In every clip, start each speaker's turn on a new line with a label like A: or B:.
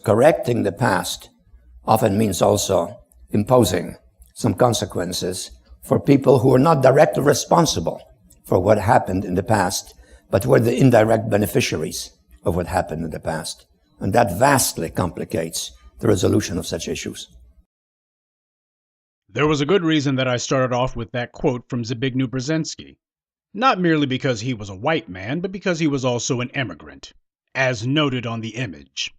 A: correcting the past often means also imposing some consequences for people who are not directly responsible for what happened in the past, but were the indirect beneficiaries of what happened in the past. And that vastly complicates the resolution of such issues.
B: There was a good reason that I started off with that quote from Zbigniew Brzezinski. Not merely because he was a white man, but because he was also an immigrant, as noted on the image.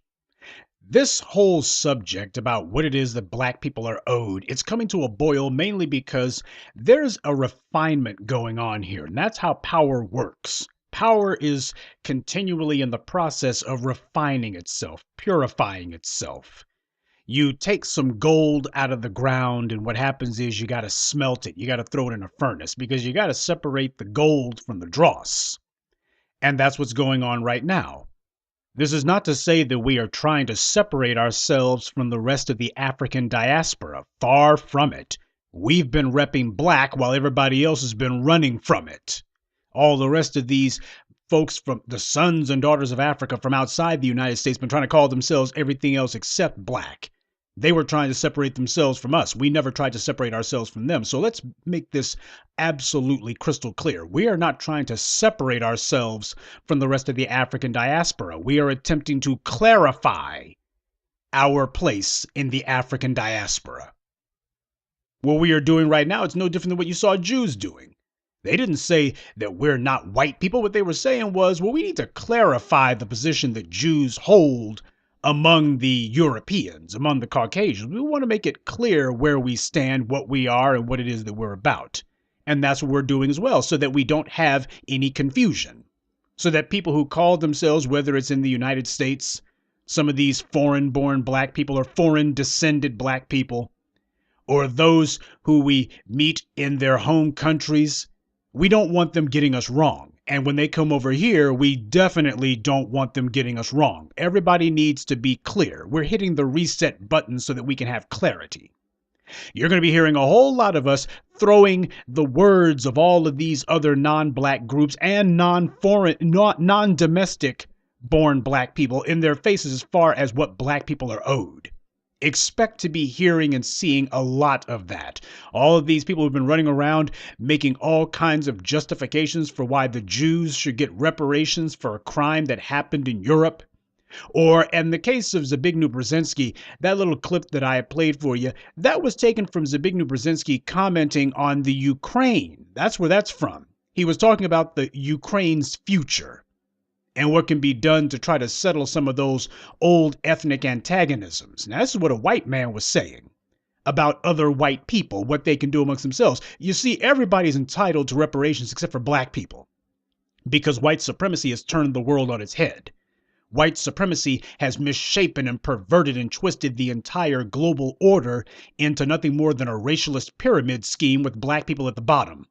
B: This whole subject about what it is that black people are owed, it's coming to a boil mainly because there's a refinement going on here, and that's how power works. Power is continually in the process of refining itself, purifying itself. You take some gold out of the ground, and what happens is you got to smelt it. You got to throw it in a furnace because you got to separate the gold from the dross. And that's what's going on right now. This is not to say that we are trying to separate ourselves from the rest of the African diaspora. Far from it. We've been repping black while everybody else has been running from it. All the rest of these folks from the sons and daughters of Africa from outside the United States been trying to call themselves everything else except black. They were trying to separate themselves from us. We never tried to separate ourselves from them. So let's make this absolutely crystal clear. We are not trying to separate ourselves from the rest of the African diaspora. We are attempting to clarify our place in the African diaspora. What we are doing right now, it's no different than what you saw Jews doing. They didn't say that we're not white people. What they were saying was, well, we need to clarify the position that Jews hold among the Europeans, among the Caucasians. We want to make it clear where we stand, what we are, and what it is that we're about. And that's what we're doing as well, so that we don't have any confusion. So that people who call themselves, whether it's in the United States, some of these foreign-born black people or foreign-descended black people, or those who we meet in their home countries, we don't want them getting us wrong. And when they come over here, we definitely don't want them getting us wrong. Everybody needs to be clear. We're hitting the reset button so that we can have clarity. You're going to be hearing a whole lot of us throwing the words of all of these other non-black groups and non-domestic born black people in their faces as far as what black people are owed. Expect to be hearing and seeing a lot of that. All of these people who've been running around making all kinds of justifications for why the Jews should get reparations for a crime that happened in Europe. Or in the case of Zbigniew Brzezinski, that little clip that I played for you, that was taken from Zbigniew Brzezinski commenting on the Ukraine. That's where that's from. He was talking about the Ukraine's future and what can be done to try to settle some of those old ethnic antagonisms. Now, this is what a white man was saying about other white people, what they can do amongst themselves. You see, everybody's entitled to reparations except for black people, because white supremacy has turned the world on its head. White supremacy has misshapen and perverted and twisted the entire global order into nothing more than a racialist pyramid scheme with black people at the bottom.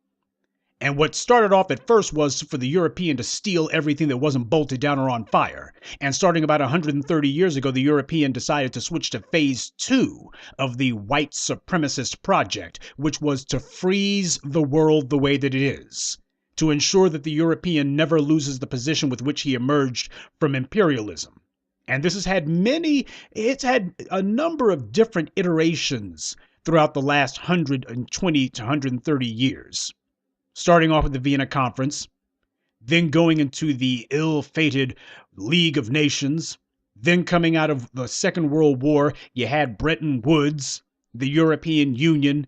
B: And what started off at first was for the European to steal everything that wasn't bolted down or on fire. And starting about 130 years ago, the European decided to switch to phase 2 of the white supremacist project, which was to freeze the world the way that it is, to ensure that the European never loses the position with which he emerged from imperialism. And this has had it's had a number of different iterations throughout the last 120 to 130 years. Starting off with the Vienna Conference, then going into the ill-fated League of Nations, then coming out of the Second World War, you had Bretton Woods, the European Union,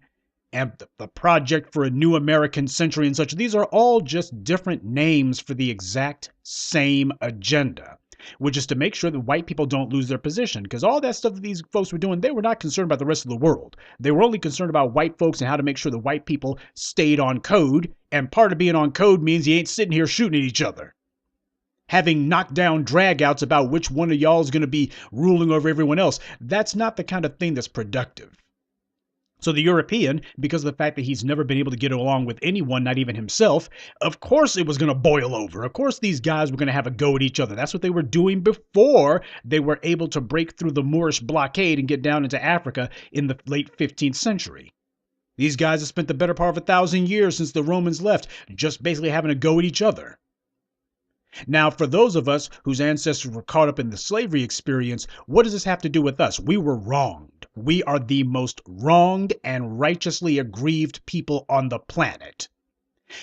B: and the Project for a New American Century and such. These are all just different names for the exact same agenda, which is to make sure that white people don't lose their position. Because all that stuff that these folks were doing, they were not concerned about the rest of the world. They were only concerned about white folks and how to make sure that white people stayed on code. And part of being on code means you ain't sitting here shooting at each other, having knockdown dragouts about which one of y'all is going to be ruling over everyone else. That's not the kind of thing that's productive. So the European, because of the fact that he's never been able to get along with anyone, not even himself, of course it was going to boil over. Of course these guys were going to have a go at each other. That's what they were doing before they were able to break through the Moorish blockade and get down into Africa in the late 15th century. These guys have spent the better part of 1,000 years since the Romans left, just basically having a go at each other. Now, for those of us whose ancestors were caught up in the slavery experience, what does this have to do with us? We were wronged. We are the most wronged and righteously aggrieved people on the planet.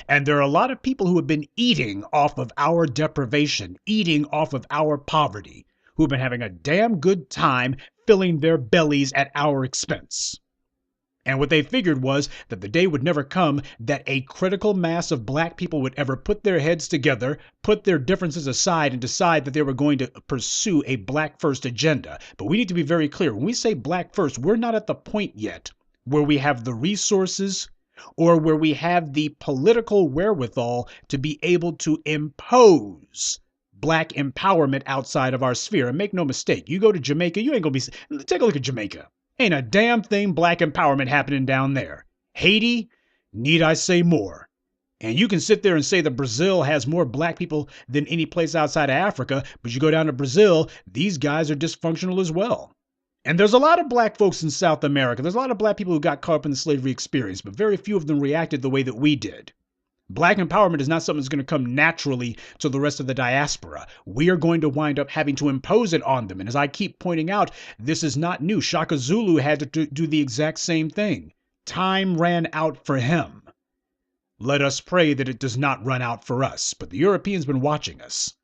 B: And there are a lot of people who have been eating off of our deprivation, eating off of our poverty, who've been having a damn good time filling their bellies at our expense. And what they figured was that the day would never come that a critical mass of black people would ever put their heads together, put their differences aside, and decide that they were going to pursue a black first agenda. But we need to be very clear. When we say black first, we're not at the point yet where we have the resources or where we have the political wherewithal to be able to impose black empowerment outside of our sphere. And make no mistake, you go to Jamaica, you ain't gonna be, take a look at Jamaica. Ain't a damn thing black empowerment happening down there. Haiti, need I say more? And you can sit there and say that Brazil has more black people than any place outside of Africa, but you go down to Brazil, these guys are dysfunctional as well. And there's a lot of black folks in South America. There's a lot of black people who got caught up in the slavery experience, but very few of them reacted the way that we did. Black empowerment is not something that's going to come naturally to the rest of the diaspora. We are going to wind up having to impose it on them. And as I keep pointing out, this is not new. Shaka Zulu had to do the exact same thing. Time ran out for him. Let us pray that it does not run out for us. But the European's been watching us.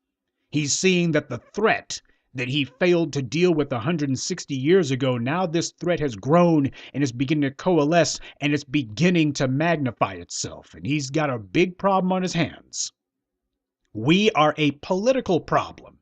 B: He's seeing that the threat that he failed to deal with 160 years ago, now this threat has grown and is beginning to coalesce and it's beginning to magnify itself. And he's got a big problem on his hands. We are a political problem.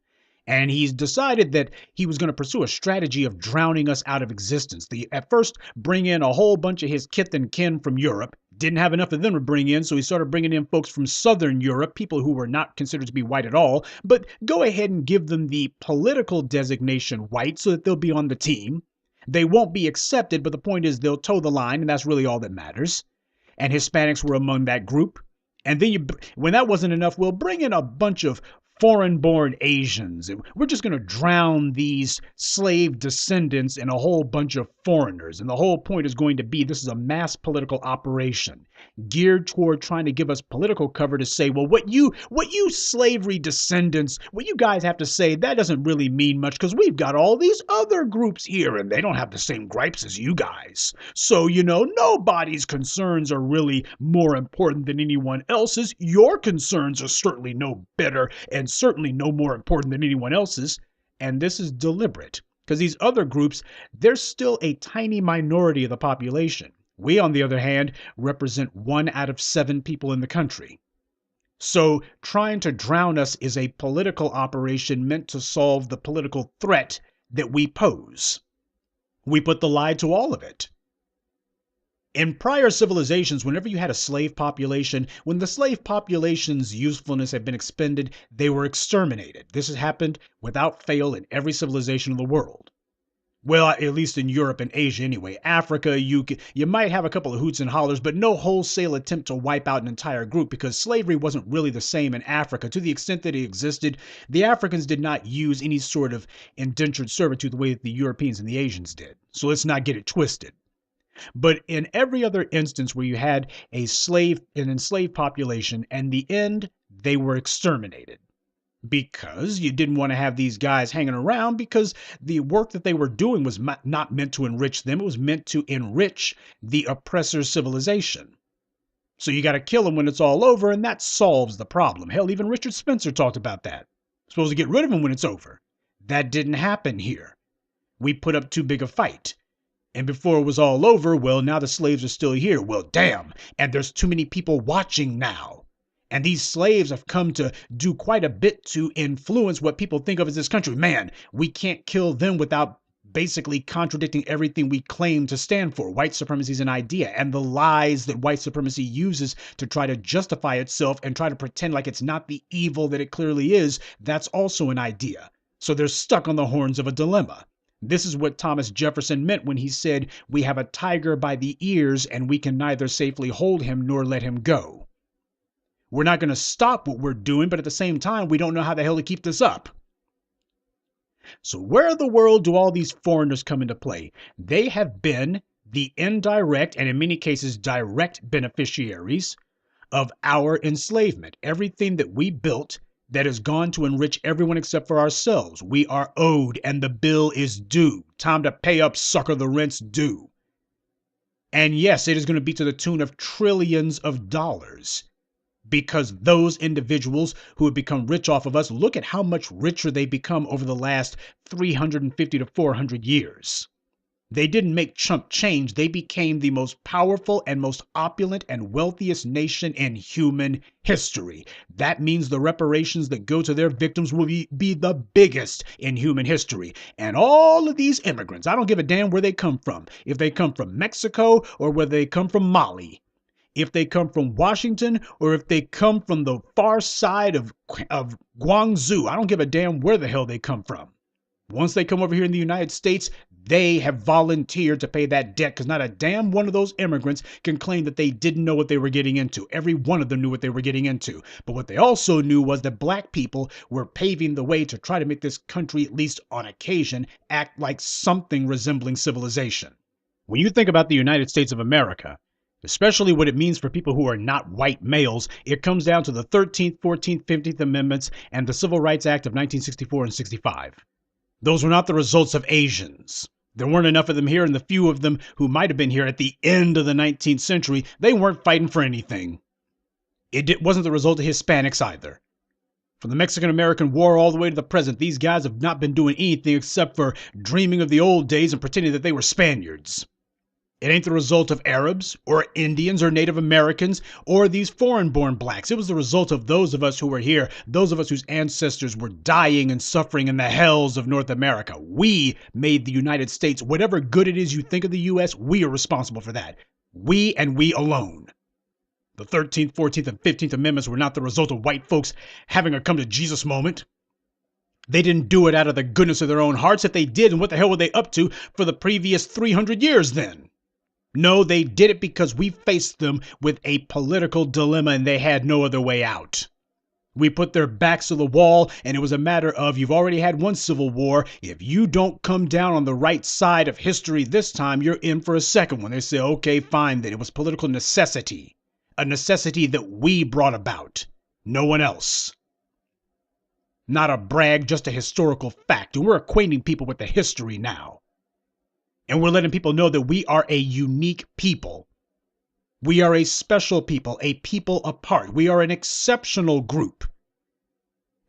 B: And he's decided that he was going to pursue a strategy of drowning us out of existence. At first, bring in a whole bunch of his kith and kin from Europe. Didn't have enough of them to bring in, so he started bringing in folks from Southern Europe, people who were not considered to be white at all. But go ahead and give them the political designation white so that they'll be on the team. They won't be accepted, but the point is they'll toe the line, and that's really all that matters. And Hispanics were among that group. And then when that wasn't enough, we'll bring in a bunch of foreign-born Asians. We're just going to drown these slave descendants in a whole bunch of foreigners. And the whole point is going to be this is a mass political operation geared toward trying to give us political cover to say, well, what you slavery descendants, what you guys have to say, that doesn't really mean much because we've got all these other groups here and they don't have the same gripes as you guys. So, nobody's concerns are really more important than anyone else's. Your concerns are certainly no better and certainly no more important than anyone else's. And this is deliberate because these other groups, they're still a tiny minority of the population. We, on the other hand, represent 1 out of 7 people in the country. So trying to drown us is a political operation meant to solve the political threat that we pose. We put the lie to all of it. In prior civilizations, whenever you had a slave population, when the slave population's usefulness had been expended, they were exterminated. This has happened without fail in every civilization in the world. Well, at least in Europe and Asia anyway. Africa, you might have a couple of hoots and hollers, but no wholesale attempt to wipe out an entire group because slavery wasn't really the same in Africa. To the extent that it existed, the Africans did not use any sort of indentured servitude the way that the Europeans and the Asians did. So let's not get it twisted. But in every other instance where you had an enslaved population, and the end, they were exterminated. Because you didn't want to have these guys hanging around because the work that they were doing was not meant to enrich them. It was meant to enrich the oppressor's civilization. So you got to kill them when it's all over, and that solves the problem. Hell, even Richard Spencer talked about that. Supposed to get rid of them when it's over. That didn't happen here. We put up too big a fight. And before it was all over, well, now the slaves are still here. Well, damn. And there's too many people watching now. And these slaves have come to do quite a bit to influence what people think of as this country. Man, we can't kill them without basically contradicting everything we claim to stand for. White supremacy is an idea, and the lies that white supremacy uses to try to justify itself and try to pretend like it's not the evil that it clearly is, that's also an idea. So they're stuck on the horns of a dilemma. This is what Thomas Jefferson meant when he said, "We have a tiger by the ears, and we can neither safely hold him nor let him go." We're not going to stop what we're doing, but at the same time, we don't know how the hell to keep this up. So where in the world do all these foreigners come into play? They have been the indirect, and in many cases, direct beneficiaries of our enslavement. Everything that we built, that has gone to enrich everyone except for ourselves. We are owed, and the bill is due. Time to pay up, sucker, the rent's due. And yes, it is going to be to the tune of trillions of dollars. Because those individuals who have become rich off of us, look at how much richer they become over the last 350 to 400 years. They didn't make chump change. They became the most powerful and most opulent and wealthiest nation in human history. That means the reparations that go to their victims will be the biggest in human history. And all of these immigrants, I don't give a damn where they come from. If they come from Mexico or whether they come from Mali, if they come from Washington or if they come from the far side of Guangzhou, I don't give a damn where the hell they come from. Once they come over here in the United States, they have volunteered to pay that debt because not a damn one of those immigrants can claim that they didn't know what they were getting into. Every one of them knew what they were getting into. But what they also knew was that black people were paving the way to try to make this country, at least on occasion, act like something resembling civilization. When you think about the United States of America, especially what it means for people who are not white males, it comes down to the 13th, 14th, 15th Amendments and the Civil Rights Act of 1964 and 65. Those were not the results of Asians. There weren't enough of them here, and the few of them who might have been here at the end of the 19th century, they weren't fighting for anything. It wasn't the result of Hispanics either. From the Mexican-American War all the way to the present, these guys have not been doing anything except for dreaming of the old days and pretending that they were Spaniards. It ain't the result of Arabs or Indians or Native Americans or these foreign-born blacks. It was the result of those of us who were here, those of us whose ancestors were dying and suffering in the hells of North America. We made the United States. Whatever good it is you think of the U.S., we are responsible for that. We and we alone. The 13th, 14th, and 15th Amendments were not the result of white folks having a come-to-Jesus moment. They didn't do it out of the goodness of their own hearts. If they did, and what the hell were they up to for the previous 300 years then? No, they did it because we faced them with a political dilemma and they had no other way out. We put their backs to the wall and it was a matter of, you've already had one civil war. If you don't come down on the right side of history this time, you're in for a second one. They say, okay, fine then. It was political necessity, a necessity that we brought about, no one else. Not a brag, just a historical fact. And we're acquainting people with the history now. And we're letting people know that we are a unique people. We are a special people, a people apart. We are an exceptional group.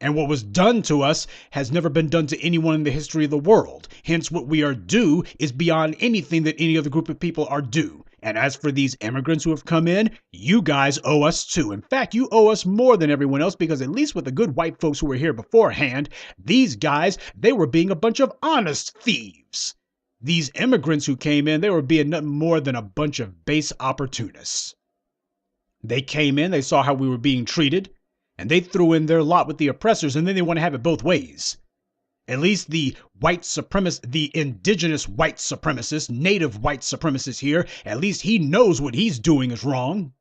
B: And what was done to us has never been done to anyone in the history of the world. Hence, what we are due is beyond anything that any other group of people are due. And as for these immigrants who have come in, you guys owe us too. In fact, you owe us more than everyone else because at least with the good white folks who were here beforehand, these guys, they were being a bunch of honest thieves. These immigrants who came in, they were being nothing more than a bunch of base opportunists. They came in, they saw how we were being treated, and they threw in their lot with the oppressors, and then they want to have it both ways. At least the white supremacist, the indigenous white supremacist, native white supremacist here, at least he knows what he's doing is wrong.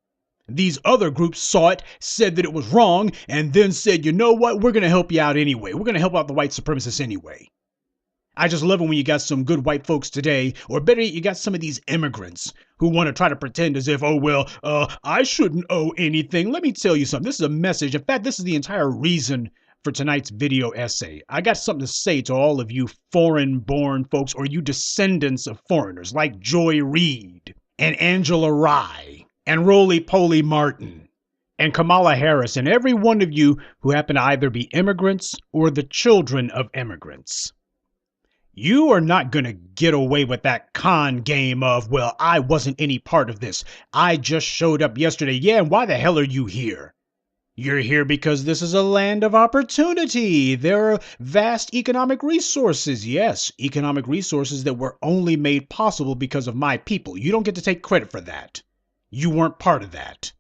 B: These other groups saw it, said that it was wrong, and then said, you know what, we're going to help you out anyway. We're going to help out the white supremacists anyway. I just love it when you got some good white folks today, or better yet, you got some of these immigrants who want to try to pretend as if, oh, well, I shouldn't owe anything. Let me tell you something. This is a message. In fact, this is the entire reason for tonight's video essay. I got something to say to all of you foreign-born folks or you descendants of foreigners like Joy Reid and Angela Rye and Roly-Poly Martin and Kamala Harris and every one of you who happen to either be immigrants or the children of immigrants. You are not going to get away with that con game of, well, I wasn't any part of this. I just showed up yesterday. Yeah, and why the hell are you here? You're here because this is a land of opportunity. There are vast economic resources. Yes, economic resources that were only made possible because of my people. You don't get to take credit for that. You weren't part of that.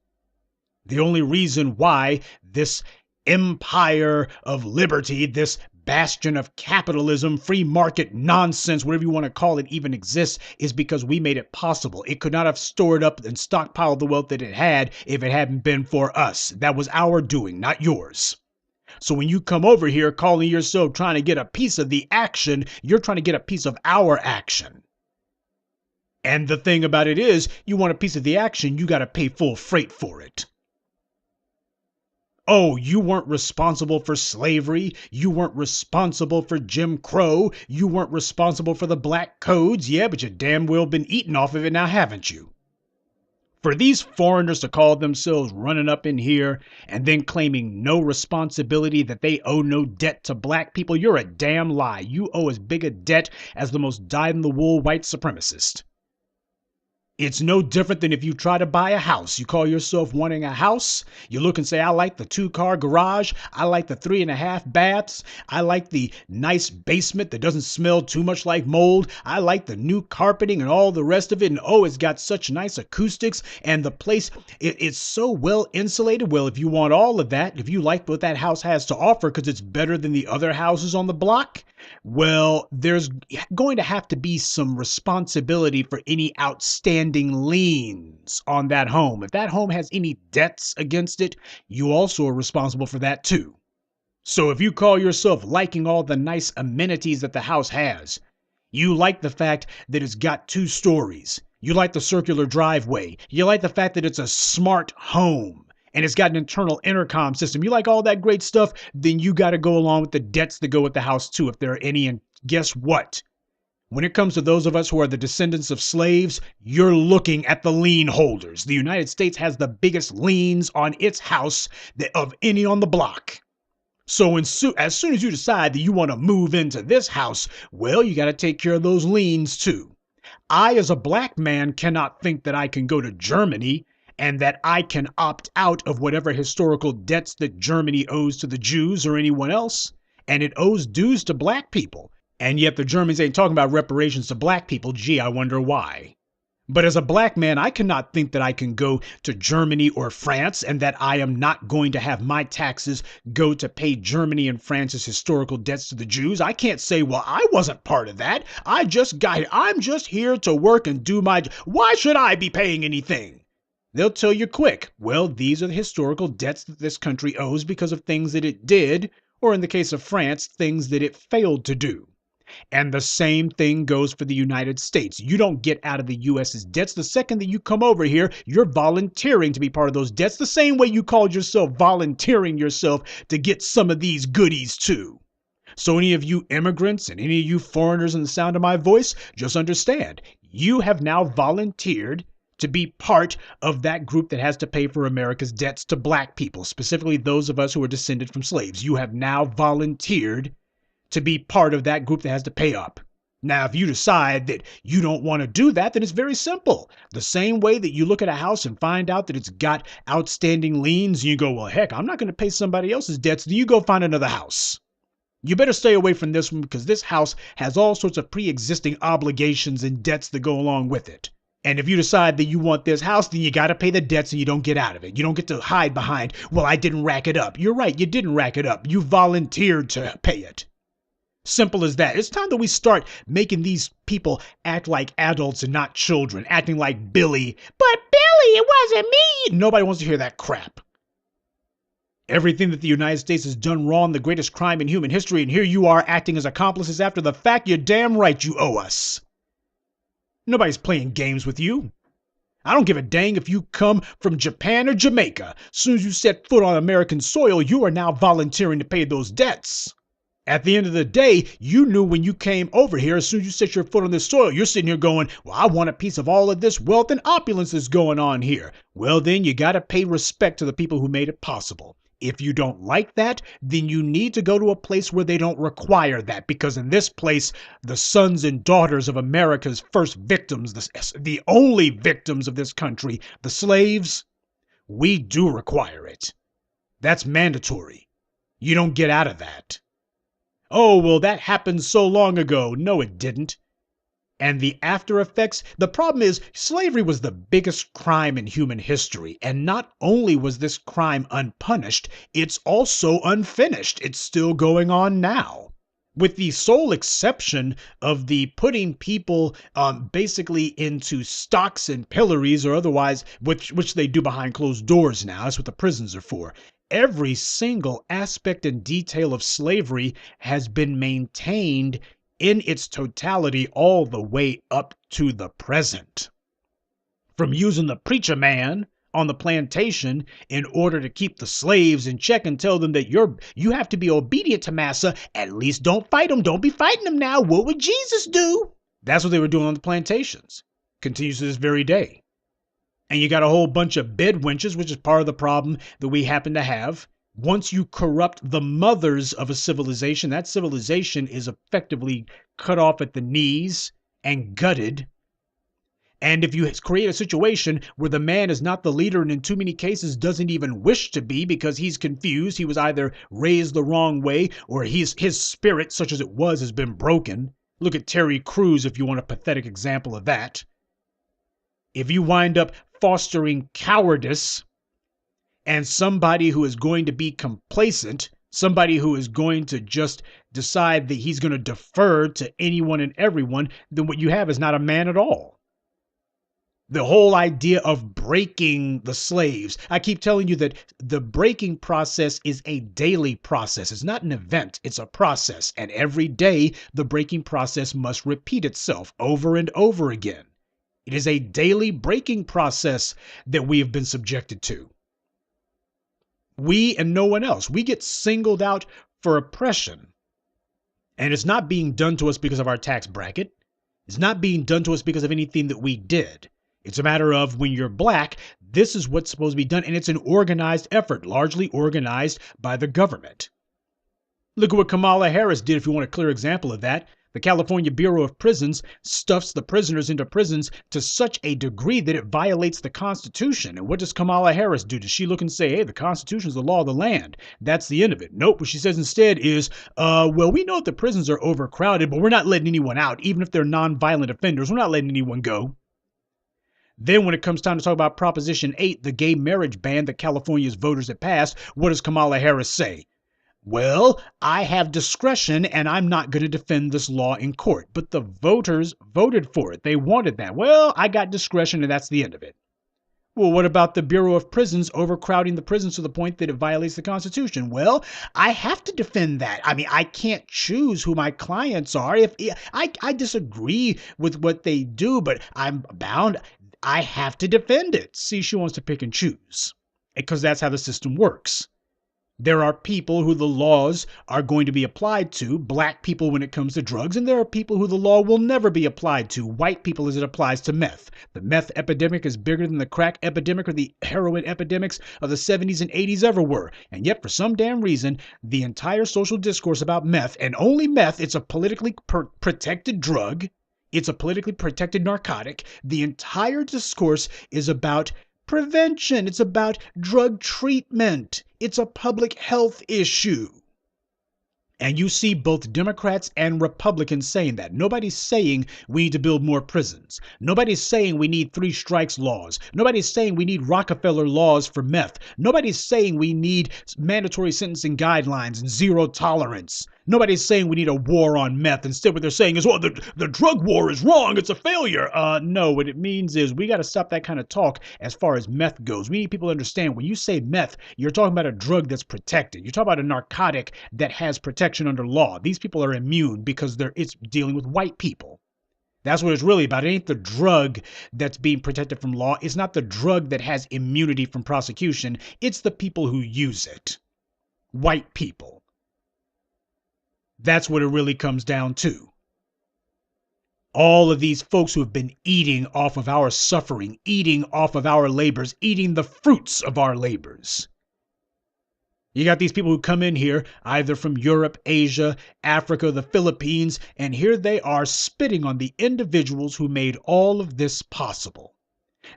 B: The only reason why this empire of liberty, this bastion of capitalism, free market nonsense, whatever you want to call it, even exists is because we made it possible. It could not have stored up and stockpiled the wealth that it had if it hadn't been for us. That was our doing, not yours. So when you come over here calling yourself trying to get a piece of the action, you're trying to get a piece of our action. And the thing about it is, you want a piece of the action, you got to pay full freight for it. Oh, you weren't responsible for slavery. You weren't responsible for Jim Crow. You weren't responsible for the black codes. Yeah, but you damn well been eating off of it now, haven't you? For these foreigners to call themselves running up in here and then claiming no responsibility, that they owe no debt to black people, you're a damn lie. You owe as big a debt as the most dyed-in-the-wool white supremacist. It's no different than if you try to buy a house. You call yourself wanting a house. You look and say, I like the 2-car garage. I like the 3.5 baths. I like the nice basement that doesn't smell too much like mold. I like the new carpeting and all the rest of it. And oh, it's got such nice acoustics. And the place, it's so well insulated. Well, if you want all of that, if you like what that house has to offer because it's better than the other houses on the block, well, there's going to have to be some responsibility for any outstanding liens on that home. If that home has any debts against it, you also are responsible for that too. So if you call yourself liking all the nice amenities that the house has, you like the fact that it's got 2 stories, you like the circular driveway, you like the fact that it's a smart home, and it's got an internal intercom system, you like all that great stuff, then you got to go along with the debts that go with the house too, if there are any. And guess what? When it comes to those of us who are the descendants of slaves, you're looking at the lien holders. The United States has the biggest liens on its house of any on the block. So as soon as you decide that you want to move into this house, well, you got to take care of those liens too. I, as a black man, cannot think that I can go to Germany and that I can opt out of whatever historical debts that Germany owes to the Jews or anyone else. And it owes dues to black people. And yet the Germans ain't talking about reparations to black people. Gee, I wonder why. But as a black man, I cannot think that I can go to Germany or France and that I am not going to have my taxes go to pay Germany and France's historical debts to the Jews. I can't say, well, I wasn't part of that. I'm just here to work and do my job. Why should I be paying anything? They'll tell you quick, well, these are the historical debts that this country owes because of things that it did, or in the case of France, things that it failed to do. And the same thing goes for the United States. You don't get out of the U.S.'s debts. The second that you come over here, you're volunteering to be part of those debts, the same way you called yourself volunteering yourself to get some of these goodies too. So any of you immigrants and any of you foreigners in the sound of my voice, just understand, you have now volunteered to be part of that group that has to pay for America's debts to black people, specifically those of us who are descended from slaves. You have now volunteered to be part of that group that has to pay up. Now, if you decide that you don't want to do that, then it's very simple. The same way that you look at a house and find out that it's got outstanding liens, and you go, well, heck, I'm not going to pay somebody else's debts, then you go find another house. You better stay away from this one because this house has all sorts of pre-existing obligations and debts that go along with it. And if you decide that you want this house, then you got to pay the debts and you don't get out of it. You don't get to hide behind, well, I didn't rack it up. You're right, you didn't rack it up. You volunteered to pay it. Simple as that. It's time that we start making these people act like adults and not children, acting like Billy. But Billy, it wasn't me. Nobody wants to hear that crap. Everything that the United States has done wrong, the greatest crime in human history, and here you are acting as accomplices after the fact. You're damn right you owe us. Nobody's playing games with you. I don't give a dang if you come from Japan or Jamaica. As soon as you set foot on American soil, you are now volunteering to pay those debts. At the end of the day, you knew when you came over here, as soon as you set your foot on this soil, you're sitting here going, well, I want a piece of all of this wealth and opulence that's going on here. Well, then you got to pay respect to the people who made it possible. If you don't like that, then you need to go to a place where they don't require that, because in this place, the sons and daughters of America's first victims, the only victims of this country, the slaves, we do require it. That's mandatory. You don't get out of that. Oh, well, that happened so long ago. No, it didn't. And the after effects, the problem is slavery was the biggest crime in human history. And not only was this crime unpunished, it's also unfinished. It's still going on now. With the sole exception of the putting people basically into stocks and pillories or otherwise, which they do behind closed doors now. That's what the prisons are for. Every single aspect and detail of slavery has been maintained in its totality all the way up to the present. From using the preacher man on the plantation in order to keep the slaves in check and tell them that you have to be obedient to massa. At least don't fight them. Don't be fighting them now. What would Jesus do? That's what they were doing on the plantations. Continues to this very day. And you got a whole bunch of bed wenches, which is part of the problem that we happen to have. Once you corrupt the mothers of a civilization, that civilization is effectively cut off at the knees and gutted. And if you create a situation where the man is not the leader and in too many cases doesn't even wish to be because he's confused, he was either raised the wrong way or his spirit, such as it was, has been broken. Look at Terry Crews if you want a pathetic example of that. If you wind up fostering cowardice and somebody who is going to be complacent, somebody who is going to just decide that he's going to defer to anyone and everyone, then what you have is not a man at all. The whole idea of breaking the slaves. I keep telling you that the breaking process is a daily process. It's not an event. It's a process. And every day, the breaking process must repeat itself over and over again. It is a daily breaking process that we have been subjected to. We and no one else. We get singled out for oppression. And it's not being done to us because of our tax bracket. It's not being done to us because of anything that we did. It's a matter of when you're black, this is what's supposed to be done. And it's an organized effort, largely organized by the government. Look at what Kamala Harris did, if you want a clear example of that. The California Bureau of Prisons stuffs the prisoners into prisons to such a degree that it violates the Constitution. And what does Kamala Harris do? Does she look and say, hey, the Constitution is the law of the land? That's the end of it. Nope. What she says instead is, well, we know that the prisons are overcrowded, but we're not letting anyone out. Even if they're nonviolent offenders, we're not letting anyone go. Then when it comes time to talk about Proposition 8, the gay marriage ban that California's voters had passed, what does Kamala Harris say? Well, I have discretion and I'm not going to defend this law in court. But the voters voted for it. They wanted that. Well, I got discretion and that's the end of it. Well, what about the Bureau of Prisons overcrowding the prisons to the point that it violates the Constitution? Well, I have to defend that. I mean, I can't choose who my clients are. If I disagree with what they do, but I'm bound. I have to defend it. See, she wants to pick and choose because that's how the system works. There are people who the laws are going to be applied to, black people when it comes to drugs, and there are people who the law will never be applied to, white people as it applies to meth. The meth epidemic is bigger than the crack epidemic or the heroin epidemics of the 70s and 80s ever were. And yet, for some damn reason, the entire social discourse about meth, and only meth, it's a politically protected drug, it's a politically protected narcotic. The entire discourse is about prevention. It's about drug treatment. It's a public health issue. And you see both Democrats and Republicans saying that. Nobody's saying we need to build more prisons. Nobody's saying we need 3 strikes laws. Nobody's saying we need Rockefeller laws for meth. Nobody's saying we need mandatory sentencing guidelines and zero tolerance. Nobody's saying we need a war on meth. Instead, what they're saying is, well, the drug war is wrong. It's a failure. No, what it means is we got to stop that kind of talk as far as meth goes. We need people to understand when you say meth, you're talking about a drug that's protected. You're talking about a narcotic that has protection under law. These people are immune because it's dealing with white people. That's what it's really about. It ain't the drug that's being protected from law. It's not the drug that has immunity from prosecution. It's the people who use it. White people. That's what it really comes down to. All of these folks who have been eating off of our suffering, eating off of our labors, eating the fruits of our labors. You got these people who come in here either from Europe, Asia, Africa, the Philippines, and here they are spitting on the individuals who made all of this possible.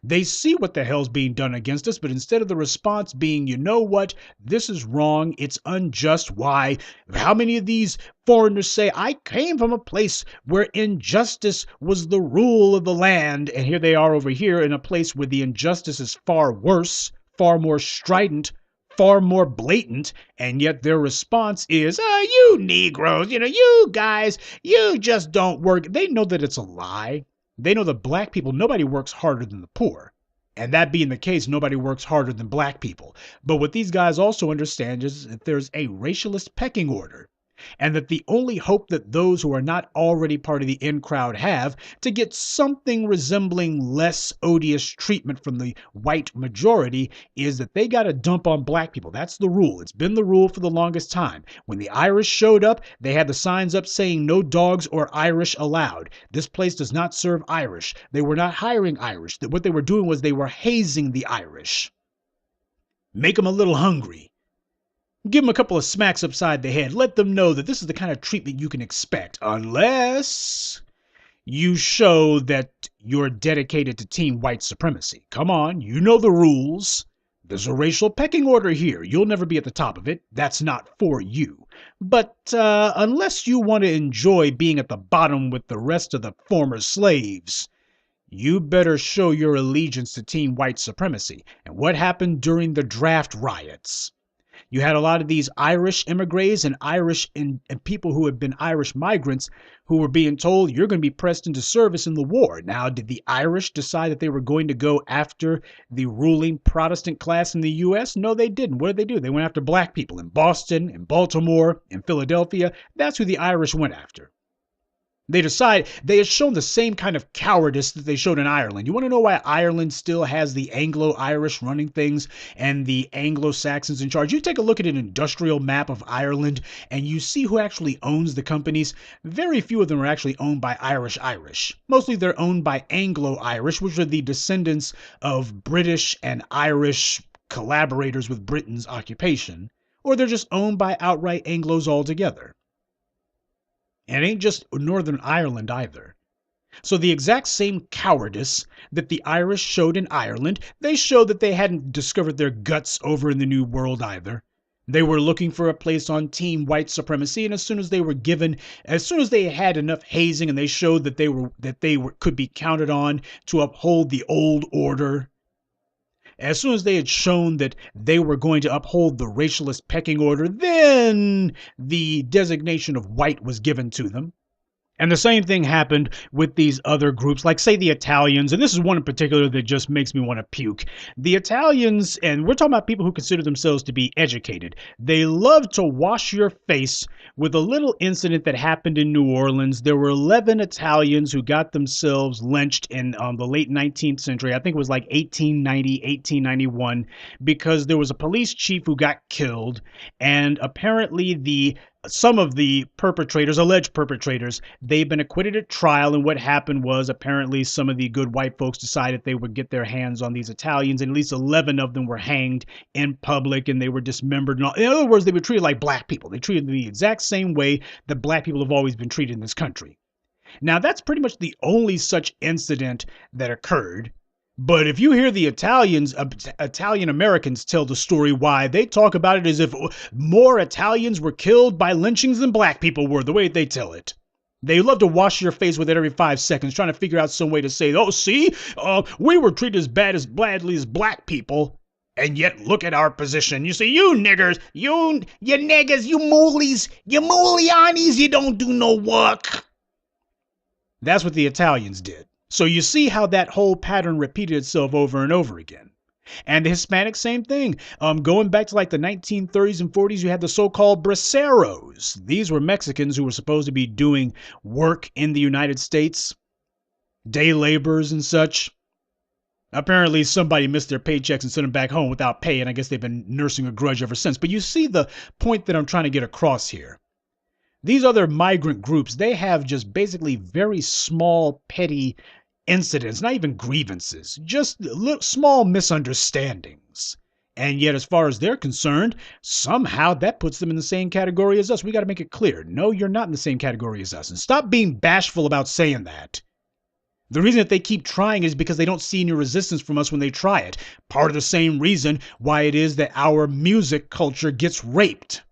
B: They see what the hell's being done against us, but instead of the response being, you know what, this is wrong, it's unjust, why? How many of these foreigners say, I came from a place where injustice was the rule of the land, and here they are over here in a place where the injustice is far worse, far more strident, far more blatant, and yet their response is, you Negroes, you guys, you just don't work. They know that it's a lie. They know that black people, nobody works harder than the poor. And that being the case, nobody works harder than black people. But what these guys also understand is that there's a racialist pecking order. and that the only hope that those who are not already part of the in crowd have to get something resembling less odious treatment from the white majority is that they got to dump on black people. That's the rule. It's been the rule for the longest time. When the Irish showed up, they had the signs up saying no dogs or Irish allowed. This place does not serve Irish. They were not hiring Irish. What they were doing was they were hazing the Irish. Make them a little hungry. Give them a couple of smacks upside the head. Let them know that this is the kind of treatment you can expect, unless you show that you're dedicated to team white supremacy. Come on, you know the rules. There's a racial pecking order here. You'll never be at the top of it. That's not for you. But unless you want to enjoy being at the bottom with the rest of the former slaves, you better show your allegiance to team white supremacy. And what happened during the draft riots? You had a lot of these Irish immigrants and and people who had been Irish migrants who were being told, you're going to be pressed into service in the war. Now, did the Irish decide that they were going to go after the ruling Protestant class in the U.S.? No, they didn't. What did they do? They went after black people in Boston, in Baltimore, in Philadelphia. That's who the Irish went after. They had shown the same kind of cowardice that they showed in Ireland. You want to know why Ireland still has the Anglo-Irish running things and the Anglo-Saxons in charge? You take a look at an industrial map of Ireland and you see who actually owns the companies. Very few of them are actually owned by Irish. Mostly they're owned by Anglo-Irish, which are the descendants of British and Irish collaborators with Britain's occupation, or they're just owned by outright Anglos altogether. And it ain't just Northern Ireland either. So the exact same cowardice that the Irish showed in Ireland, they showed that they hadn't discovered their guts over in the New World either. They were looking for a place on team white supremacy, and as soon as they had enough hazing and they showed that they could be counted on to uphold the old order, as soon as they had shown that they were going to uphold the racialist pecking order, then the designation of white was given to them. And the same thing happened with these other groups, like, say, the Italians. And this is one in particular that just makes me want to puke. The Italians, and we're talking about people who consider themselves to be educated, they love to wash your face with a little incident that happened in New Orleans. There were 11 Italians who got themselves lynched in the late 19th century. I think it was like 1890, 1891, because there was a police chief who got killed. And apparently some of the alleged perpetrators, they've been acquitted at trial. And what happened was apparently some of the good white folks decided they would get their hands on these Italians. And at least 11 of them were hanged in public and they were dismembered. And all. In other words, they were treated like black people. They treated them the exact same way that black people have always been treated in this country. Now, that's pretty much the only such incident that occurred. But if you hear the Italian Americans tell the story, why they talk about it as if more Italians were killed by lynchings than black people were, the way they tell it. They love to wash your face with it every 5 seconds, trying to figure out some way to say, oh, see, we were treated as badly as black people. And yet, look at our position. You see, you niggers, you niggers, you moolies, you moolianis, you don't do no work. That's what the Italians did. So you see how that whole pattern repeated itself over and over again. And the Hispanics, same thing. Going back to like the 1930s and 40s, you had the so-called braceros. These were Mexicans who were supposed to be doing work in the United States, day laborers and such. Apparently somebody missed their paychecks and sent them back home without pay, and I guess they've been nursing a grudge ever since. But you see the point that I'm trying to get across here. These other migrant groups, they have just basically very small, petty incidents, not even grievances, just small misunderstandings. And yet, as far as they're concerned, somehow that puts them in the same category as us. We got to make it clear. No, you're not in the same category as us. And stop being bashful about saying that. The reason that they keep trying is because they don't see any resistance from us when they try it. Part of the same reason why it is that our music culture gets raped.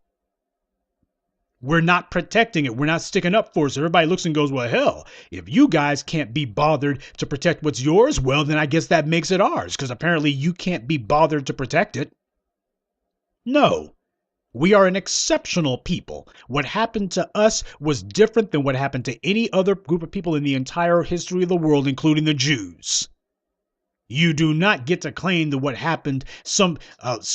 B: We're not protecting it. We're not sticking up for it. So everybody looks and goes, well, hell, if you guys can't be bothered to protect what's yours, well, then I guess that makes it ours, because apparently you can't be bothered to protect it. No, we are an exceptional people. What happened to us was different than what happened to any other group of people in the entire history of the world, including the Jews. You do not get to claim that what happened. So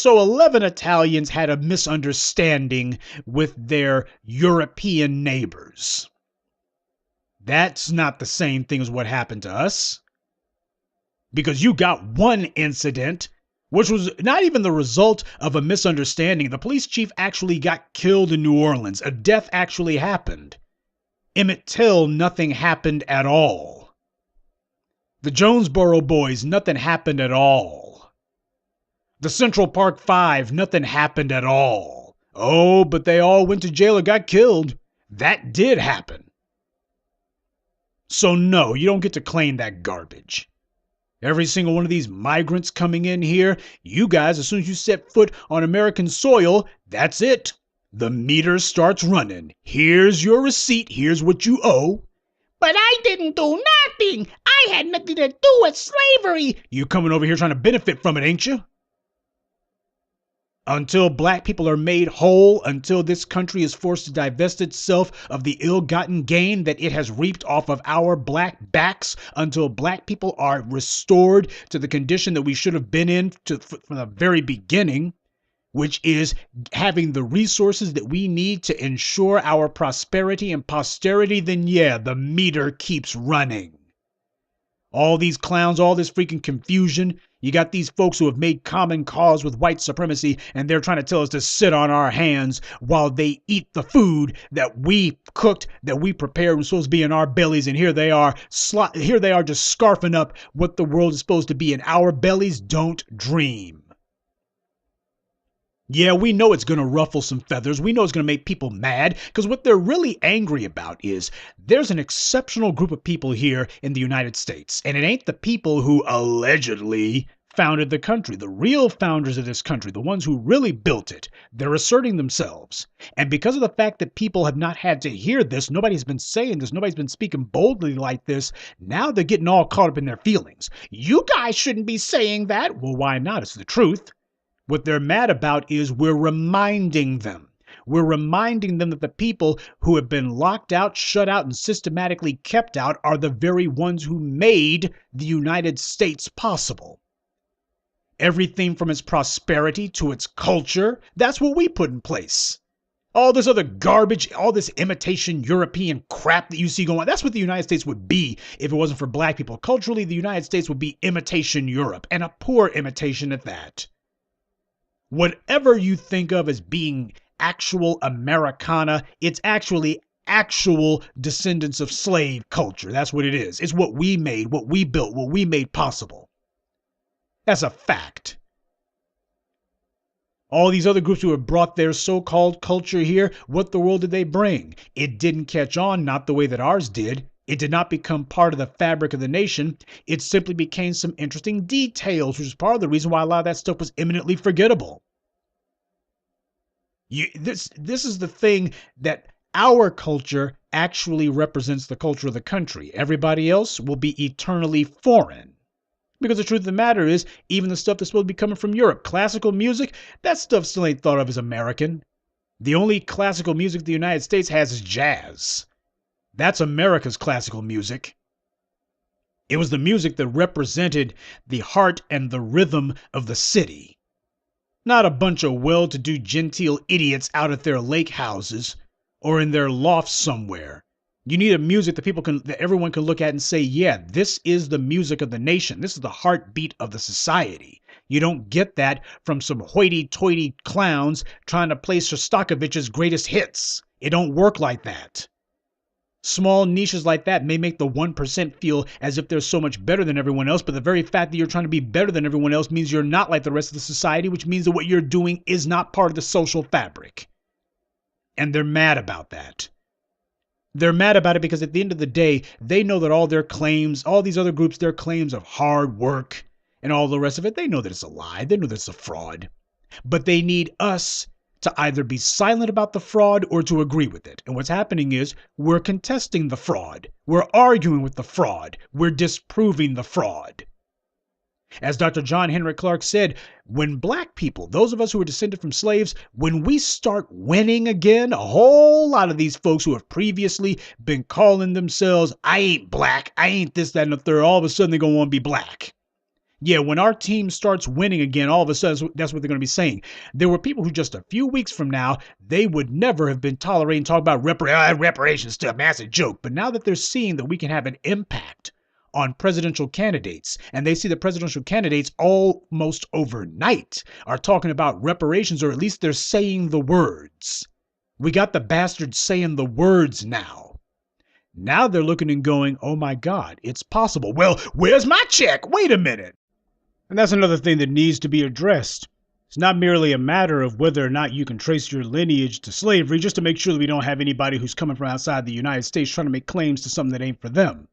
B: 11 Italians had a misunderstanding with their European neighbors. That's not the same thing as what happened to us. Because you got one incident, which was not even the result of a misunderstanding. The police chief actually got killed in New Orleans. A death actually happened. Emmett Till, nothing happened at all. The Jonesboro boys, nothing happened at all. The Central Park Five, nothing happened at all. Oh, but they all went to jail or got killed. That did happen. So no, you don't get to claim that garbage. Every single one of these migrants coming in here, you guys, as soon as you set foot on American soil, that's it. The meter starts running. Here's your receipt. Here's what you owe. But I didn't do nothing. I had nothing to do with slavery. You coming over here trying to benefit from it, ain't you? Until black people are made whole, until this country is forced to divest itself of the ill-gotten gain that it has reaped off of our black backs, until black people are restored to the condition that we should have been in from the very beginning, which is having the resources that we need to ensure our prosperity and posterity, then yeah, the meter keeps running. All these clowns, all this freaking confusion. You got these folks who have made common cause with white supremacy, and they're trying to tell us to sit on our hands while they eat the food that we cooked, that we prepared, was supposed to be in our bellies, and here they are just scarfing up what the world is supposed to be in our bellies. Don't dream. Yeah, we know it's going to ruffle some feathers. We know it's going to make people mad, because what they're really angry about is there's an exceptional group of people here in the United States, and it ain't the people who allegedly founded the country. The real founders of this country, the ones who really built it, they're asserting themselves. And because of the fact that people have not had to hear this, nobody's been saying this, nobody's been speaking boldly like this, now they're getting all caught up in their feelings. You guys shouldn't be saying that. Well, why not? It's the truth. What they're mad about is we're reminding them. We're reminding them that the people who have been locked out, shut out, and systematically kept out are the very ones who made the United States possible. Everything from its prosperity to its culture, that's what we put in place. All this other garbage, all this imitation European crap that you see going on, that's what the United States would be if it wasn't for black people. Culturally, the United States would be imitation Europe, and a poor imitation at that. Whatever you think of as being actual Americana, it's actually actual descendants of slave culture. That's what it is. It's what we made, what we built, what we made possible. That's a fact. All these other groups who have brought their so-called culture here, what the world did they bring? It didn't catch on, not the way that ours did. It did not become part of the fabric of the nation. It simply became some interesting details, which is part of the reason why a lot of that stuff was eminently forgettable. This is the thing that our culture actually represents the culture of the country. Everybody else will be eternally foreign. Because the truth of the matter is, even the stuff that's supposed to be coming from Europe, classical music, that stuff still ain't thought of as American. The only classical music the United States has is jazz. That's America's classical music. It was the music that represented the heart and the rhythm of the city. Not a bunch of well-to-do genteel idiots out at their lake houses or in their lofts somewhere. You need a music that everyone can look at and say, yeah, this is the music of the nation. This is the heartbeat of the society. You don't get that from some hoity-toity clowns trying to play Shostakovich's greatest hits. It don't work like that. Small niches like that may make the 1% feel as if they're so much better than everyone else, but the very fact that you're trying to be better than everyone else means you're not like the rest of the society, which means that what you're doing is not part of the social fabric. And they're mad about that. They're mad about it because at the end of the day, they know that all their claims, all these other groups, their claims of hard work and all the rest of it, they know that it's a lie. They know that it's a fraud. But they need us to either be silent about the fraud or to agree with it. And what's happening is we're contesting the fraud. We're arguing with the fraud. We're disproving the fraud. As Dr. John Henrik Clarke said, when black people, those of us who are descended from slaves, when we start winning again, a whole lot of these folks who have previously been calling themselves, I ain't black, I ain't this, that, and the third, all of a sudden they're going to want to be black. Yeah, when our team starts winning again, all of a sudden, that's what they're going to be saying. There were people who just a few weeks from now, they would never have been tolerating talk about reparations stuff, man, that's a joke. But now that they're seeing that we can have an impact on presidential candidates, and they see the presidential candidates almost overnight are talking about reparations, or at least they're saying the words. We got the bastards saying the words now. Now they're looking and going, oh my God, it's possible. Well, where's my check? Wait a minute. And that's another thing that needs to be addressed. It's not merely a matter of whether or not you can trace your lineage to slavery, just to make sure that we don't have anybody who's coming from outside the United States trying to make claims to something that ain't for them.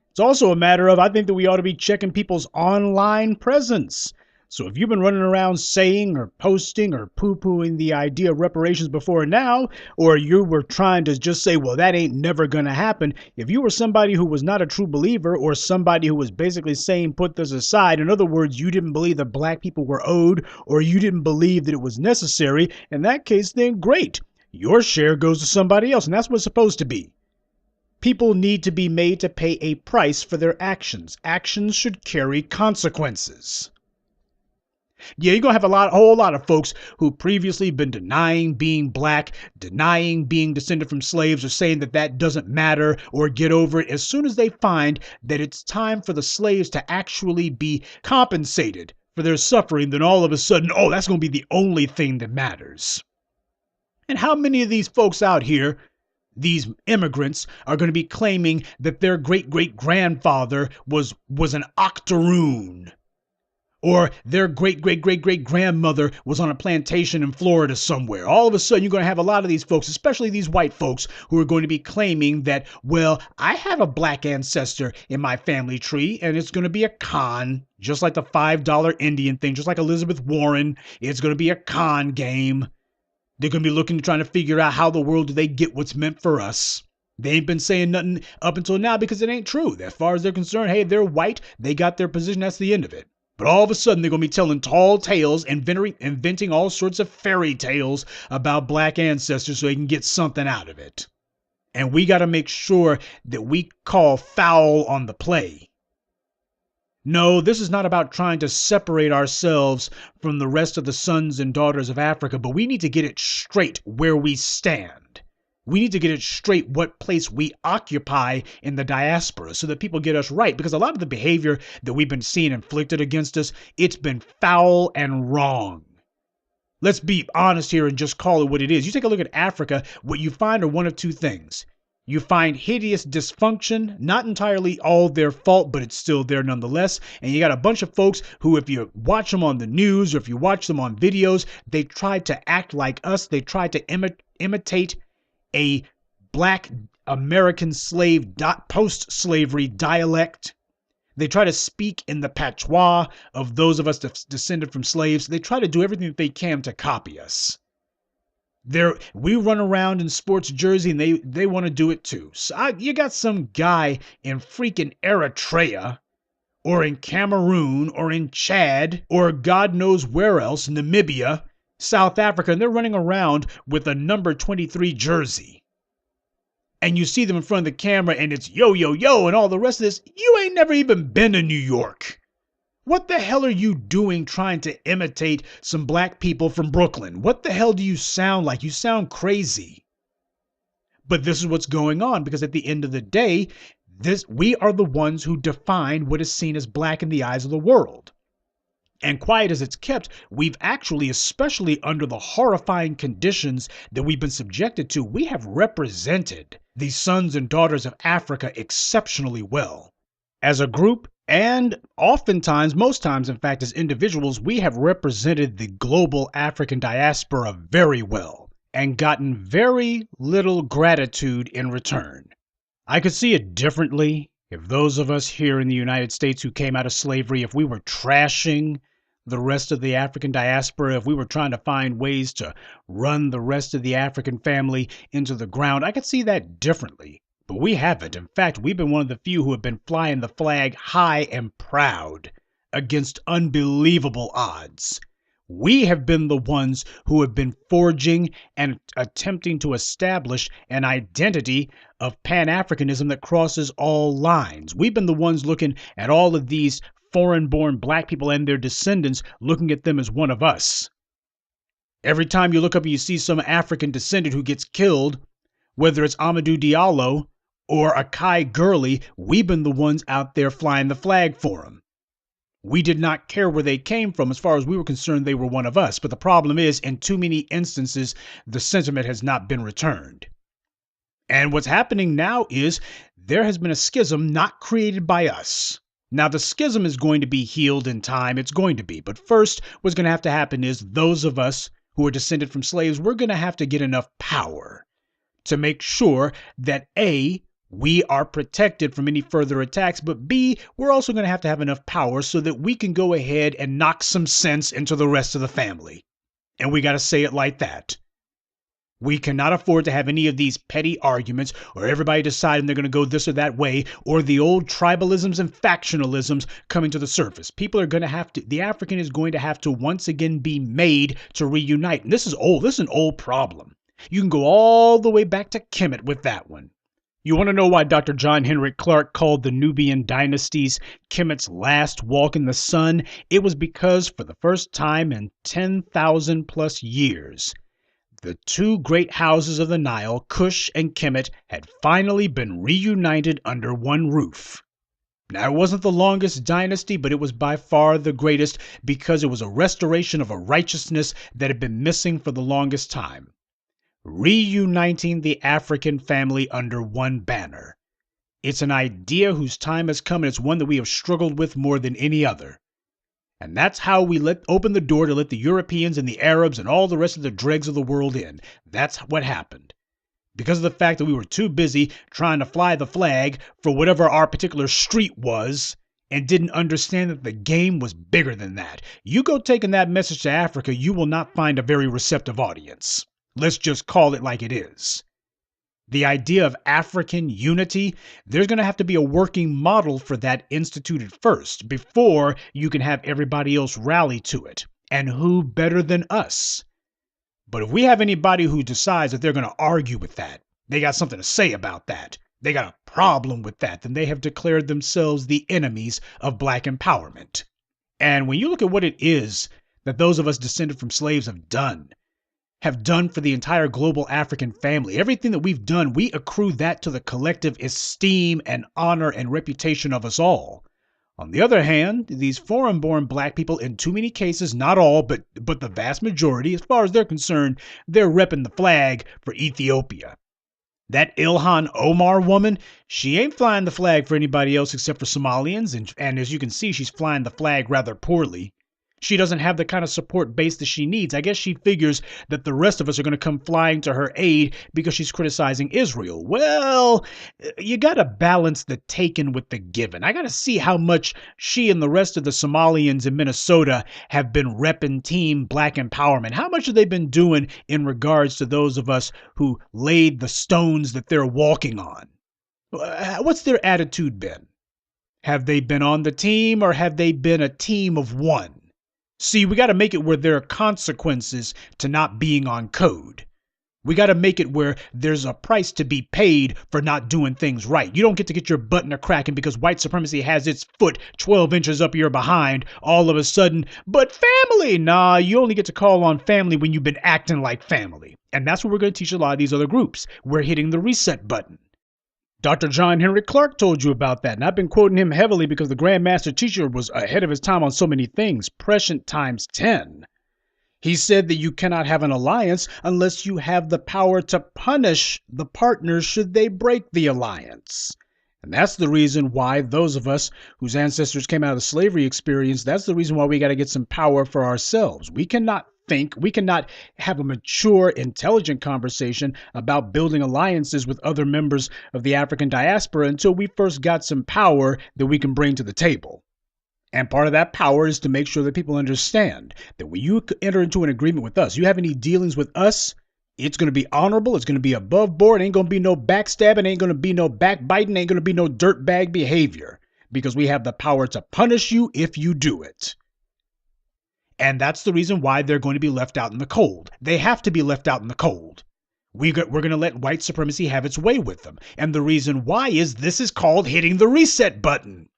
B: It's also a matter of, I think that we ought to be checking people's online presence. So if you've been running around saying or posting or poo-pooing the idea of reparations before now, or you were trying to just say, well, that ain't never going to happen. If you were somebody who was not a true believer, or somebody who was basically saying, put this aside, in other words, you didn't believe that black people were owed, or you didn't believe that it was necessary, in that case, then great. Your share goes to somebody else, and that's what it's supposed to be. People need to be made to pay a price for their actions. Actions should carry consequences. Yeah, you're going to have a whole lot of folks who previously been denying being black, denying being descended from slaves, or saying that that doesn't matter or get over it. As soon as they find that it's time for the slaves to actually be compensated for their suffering, then all of a sudden, oh, that's going to be the only thing that matters. And how many of these folks out here, these immigrants, are going to be claiming that their great-great-grandfather was an octoroon? Or their great-great-great-great-grandmother was on a plantation in Florida somewhere. All of a sudden, you're going to have a lot of these folks, especially these white folks, who are going to be claiming that, well, I have a black ancestor in my family tree, and it's going to be a con, just like the $5 Indian thing, just like Elizabeth Warren. It's going to be a con game. They're going to be looking, trying to figure out how the world do they get what's meant for us. They ain't been saying nothing up until now because it ain't true. As far as they're concerned, hey, they're white. They got their position. That's the end of it. But all of a sudden, they're going to be telling tall tales, inventing all sorts of fairy tales about black ancestors so they can get something out of it. And we got to make sure that we call foul on the play. No, this is not about trying to separate ourselves from the rest of the sons and daughters of Africa, but we need to get it straight where we stand. We need to get it straight what place we occupy in the diaspora so that people get us right. Because a lot of the behavior that we've been seeing inflicted against us, it's been foul and wrong. Let's be honest here and just call it what it is. You take a look at Africa, what you find are one of two things. You find hideous dysfunction, not entirely all their fault, but it's still there nonetheless. And you got a bunch of folks who, if you watch them on the news or if you watch them on videos, they try to act like us. They try to imitate a black American slave post-slavery dialect. They try to speak in the patois of those of us descended from slaves. They try to do everything that they can to copy us. We run around in sports jersey and they want to do it too. So you got some guy in freaking Eritrea or in Cameroon or in Chad or God knows where else, Namibia, South Africa, and they're running around with a number 23 jersey. And you see them in front of the camera and it's yo, yo, yo, and all the rest of this. You ain't never even been to New York. What the hell are you doing trying to imitate some black people from Brooklyn? What the hell do you sound like? You sound crazy. But this is what's going on, because at the end of the day, we are the ones who define what is seen as black in the eyes of the world. And quiet as it's kept, we've actually, especially under the horrifying conditions that we've been subjected to, we have represented the sons and daughters of Africa exceptionally well. As a group, and oftentimes, most times, in fact, as individuals, we have represented the global African diaspora very well and gotten very little gratitude in return. I could see it differently if those of us here in the United States who came out of slavery, if we were trashing the rest of the African diaspora, if we were trying to find ways to run the rest of the African family into the ground, I could see that differently. But we haven't. In fact, we've been one of the few who have been flying the flag high and proud against unbelievable odds. We have been the ones who have been forging and attempting to establish an identity of Pan-Africanism that crosses all lines. We've been the ones looking at all of these foreign-born black people and their descendants looking at them as one of us. Every time you look up and you see some African descendant who gets killed, whether it's Amadou Diallo or Akai Gurley, we've been the ones out there flying the flag for them. We did not care where they came from. As far as we were concerned, they were one of us. But the problem is, in too many instances, the sentiment has not been returned. And what's happening now is there has been a schism not created by us. Now, the schism is going to be healed in time. It's going to be. But first, what's going to have to happen is those of us who are descended from slaves, we're going to have to get enough power to make sure that A, we are protected from any further attacks, but B, we're also going to have enough power so that we can go ahead and knock some sense into the rest of the family. And we got to say it like that. We cannot afford to have any of these petty arguments or everybody deciding they're going to go this or that way, or the old tribalisms and factionalisms coming to the surface. People are going to have to, the African is going to have to once again be made to reunite. And this is old. This is an old problem. You can go all the way back to Kemet with that one. You want to know why Dr. John Henrik Clarke called the Nubian dynasties Kemet's last walk in the sun? It was because for the first time in 10,000 plus years, the two great houses of the Nile, Kush and Kemet, had finally been reunited under one roof. Now, it wasn't the longest dynasty, but it was by far the greatest because it was a restoration of a righteousness that had been missing for the longest time. Reuniting the African family under one banner. It's an idea whose time has come, and it's one that we have struggled with more than any other. And that's how we open the door to let the Europeans and the Arabs and all the rest of the dregs of the world in. That's what happened. Because of the fact that we were too busy trying to fly the flag for whatever our particular street was and didn't understand that the game was bigger than that. You go taking that message to Africa, you will not find a very receptive audience. Let's just call it like it is. The idea of African unity, there's going to have to be a working model for that instituted first before you can have everybody else rally to it. And who better than us? But if we have anybody who decides that they're going to argue with that, they got something to say about that, they got a problem with that, then they have declared themselves the enemies of black empowerment. And when you look at what it is that those of us descended from slaves have done for the entire global African family. Everything that we've done, we accrue that to the collective esteem and honor and reputation of us all. On the other hand, these foreign-born black people, in too many cases, not all, but the vast majority, as far as they're concerned, they're repping the flag for Ethiopia. That Ilhan Omar woman, she ain't flying the flag for anybody else except for Somalians, and as you can see, she's flying the flag rather poorly. She doesn't have the kind of support base that she needs. I guess she figures that the rest of us are going to come flying to her aid because she's criticizing Israel. Well, you got to balance the taken with the given. I got to see how much she and the rest of the Somalians in Minnesota have been repping Team Black Empowerment. How much have they been doing in regards to those of us who laid the stones that they're walking on? What's their attitude been? Have they been on the team or have they been a team of one? See, we got to make it where there are consequences to not being on code. We got to make it where there's a price to be paid for not doing things right. You don't get to get your button a cracking because white supremacy has its foot 12 inches up your behind all of a sudden. But family, nah, you only get to call on family when you've been acting like family. And that's what we're going to teach a lot of these other groups. We're hitting the reset button. Dr. John Henrik Clarke told you about that, and I've been quoting him heavily because the Grandmaster Teacher was ahead of his time on so many things, prescient times 10. He said that you cannot have an alliance unless you have the power to punish the partners should they break the alliance. And that's the reason why those of us whose ancestors came out of the slavery experience, that's the reason why we got to get some power for ourselves. We cannot have a mature, intelligent conversation about building alliances with other members of the African diaspora until we first got some power that we can bring to the table. And part of that power is to make sure that people understand that when you enter into an agreement with us, you have any dealings with us, it's going to be honorable, it's going to be above board, ain't going to be no backstabbing, ain't going to be no backbiting, ain't going to be no dirtbag behavior, because we have the power to punish you if you do it. And that's the reason why they're going to be left out in the cold. They have to be left out in the cold. We're going to let white supremacy have its way with them. And the reason why is this is called hitting the reset button.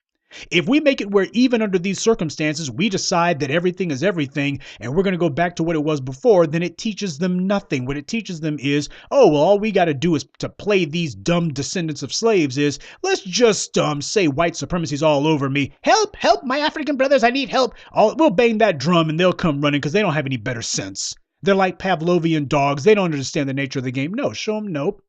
B: If we make it where even under these circumstances, we decide that everything is everything and we're going to go back to what it was before, then it teaches them nothing. What it teaches them is, oh, well, all we got to do is to play these dumb descendants of slaves is let's just say white supremacy is all over me. Help, help, my African brothers, I need help. We'll bang that drum and they'll come running because they don't have any better sense. They're like Pavlovian dogs. They don't understand the nature of the game. No, show them nope.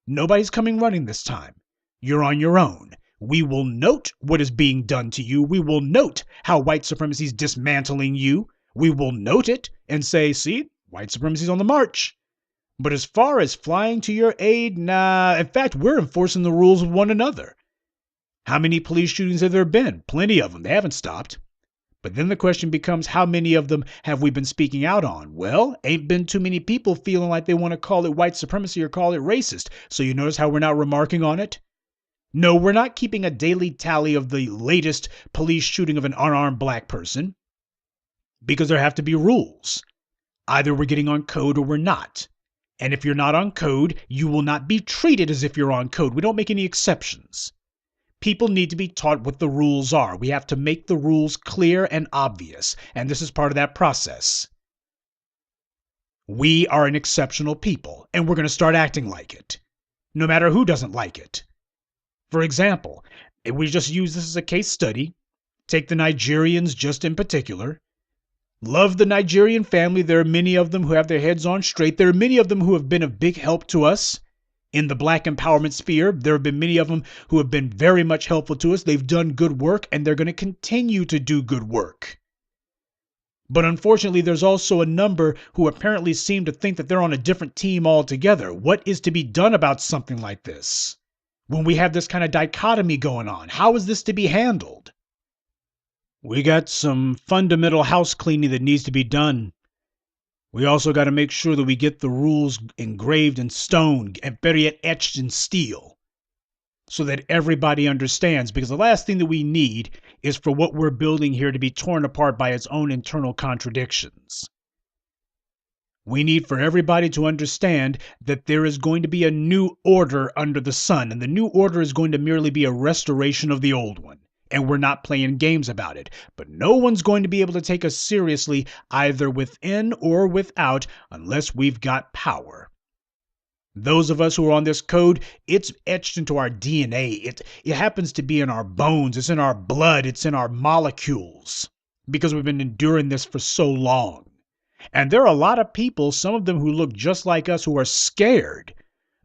B: Nobody's coming running this time. You're on your own. We will note what is being done to you. We will note how white supremacy is dismantling you. We will note it and say, see, white supremacy is on the march. But as far as flying to your aid, nah. In fact, we're enforcing the rules of one another. How many police shootings have there been? Plenty of them. They haven't stopped. But then the question becomes, how many of them have we been speaking out on? Well, ain't been too many people feeling like they want to call it white supremacy or call it racist. So you notice how we're not remarking on it? No, we're not keeping a daily tally of the latest police shooting of an unarmed black person because there have to be rules. Either we're getting on code or we're not. And if you're not on code, you will not be treated as if you're on code. We don't make any exceptions. People need to be taught what the rules are. We have to make the rules clear and obvious, and this is part of that process. We are an exceptional people, and we're going to start acting like it, no matter who doesn't like it. For example, if we just use this as a case study, take the Nigerians just in particular. Love the Nigerian family. There are many of them who have their heads on straight. There are many of them who have been of big help to us in the black empowerment sphere. There have been many of them who have been very much helpful to us. They've done good work and they're going to continue to do good work. But unfortunately, there's also a number who apparently seem to think that they're on a different team altogether. What is to be done about something like this? When we have this kind of dichotomy going on, how is this to be handled? We got some fundamental house cleaning that needs to be done. We also got to make sure that we get the rules engraved in stone and better yet etched in steel so that everybody understands, because the last thing that we need is for what we're building here to be torn apart by its own internal contradictions. We need for everybody to understand that there is going to be a new order under the sun, and the new order is going to merely be a restoration of the old one. And we're not playing games about it. But no one's going to be able to take us seriously either within or without unless we've got power. Those of us who are on this code, it's etched into our DNA. It happens to be in our bones. It's in our blood. It's in our molecules because we've been enduring this for so long. And there are a lot of people, some of them who look just like us, who are scared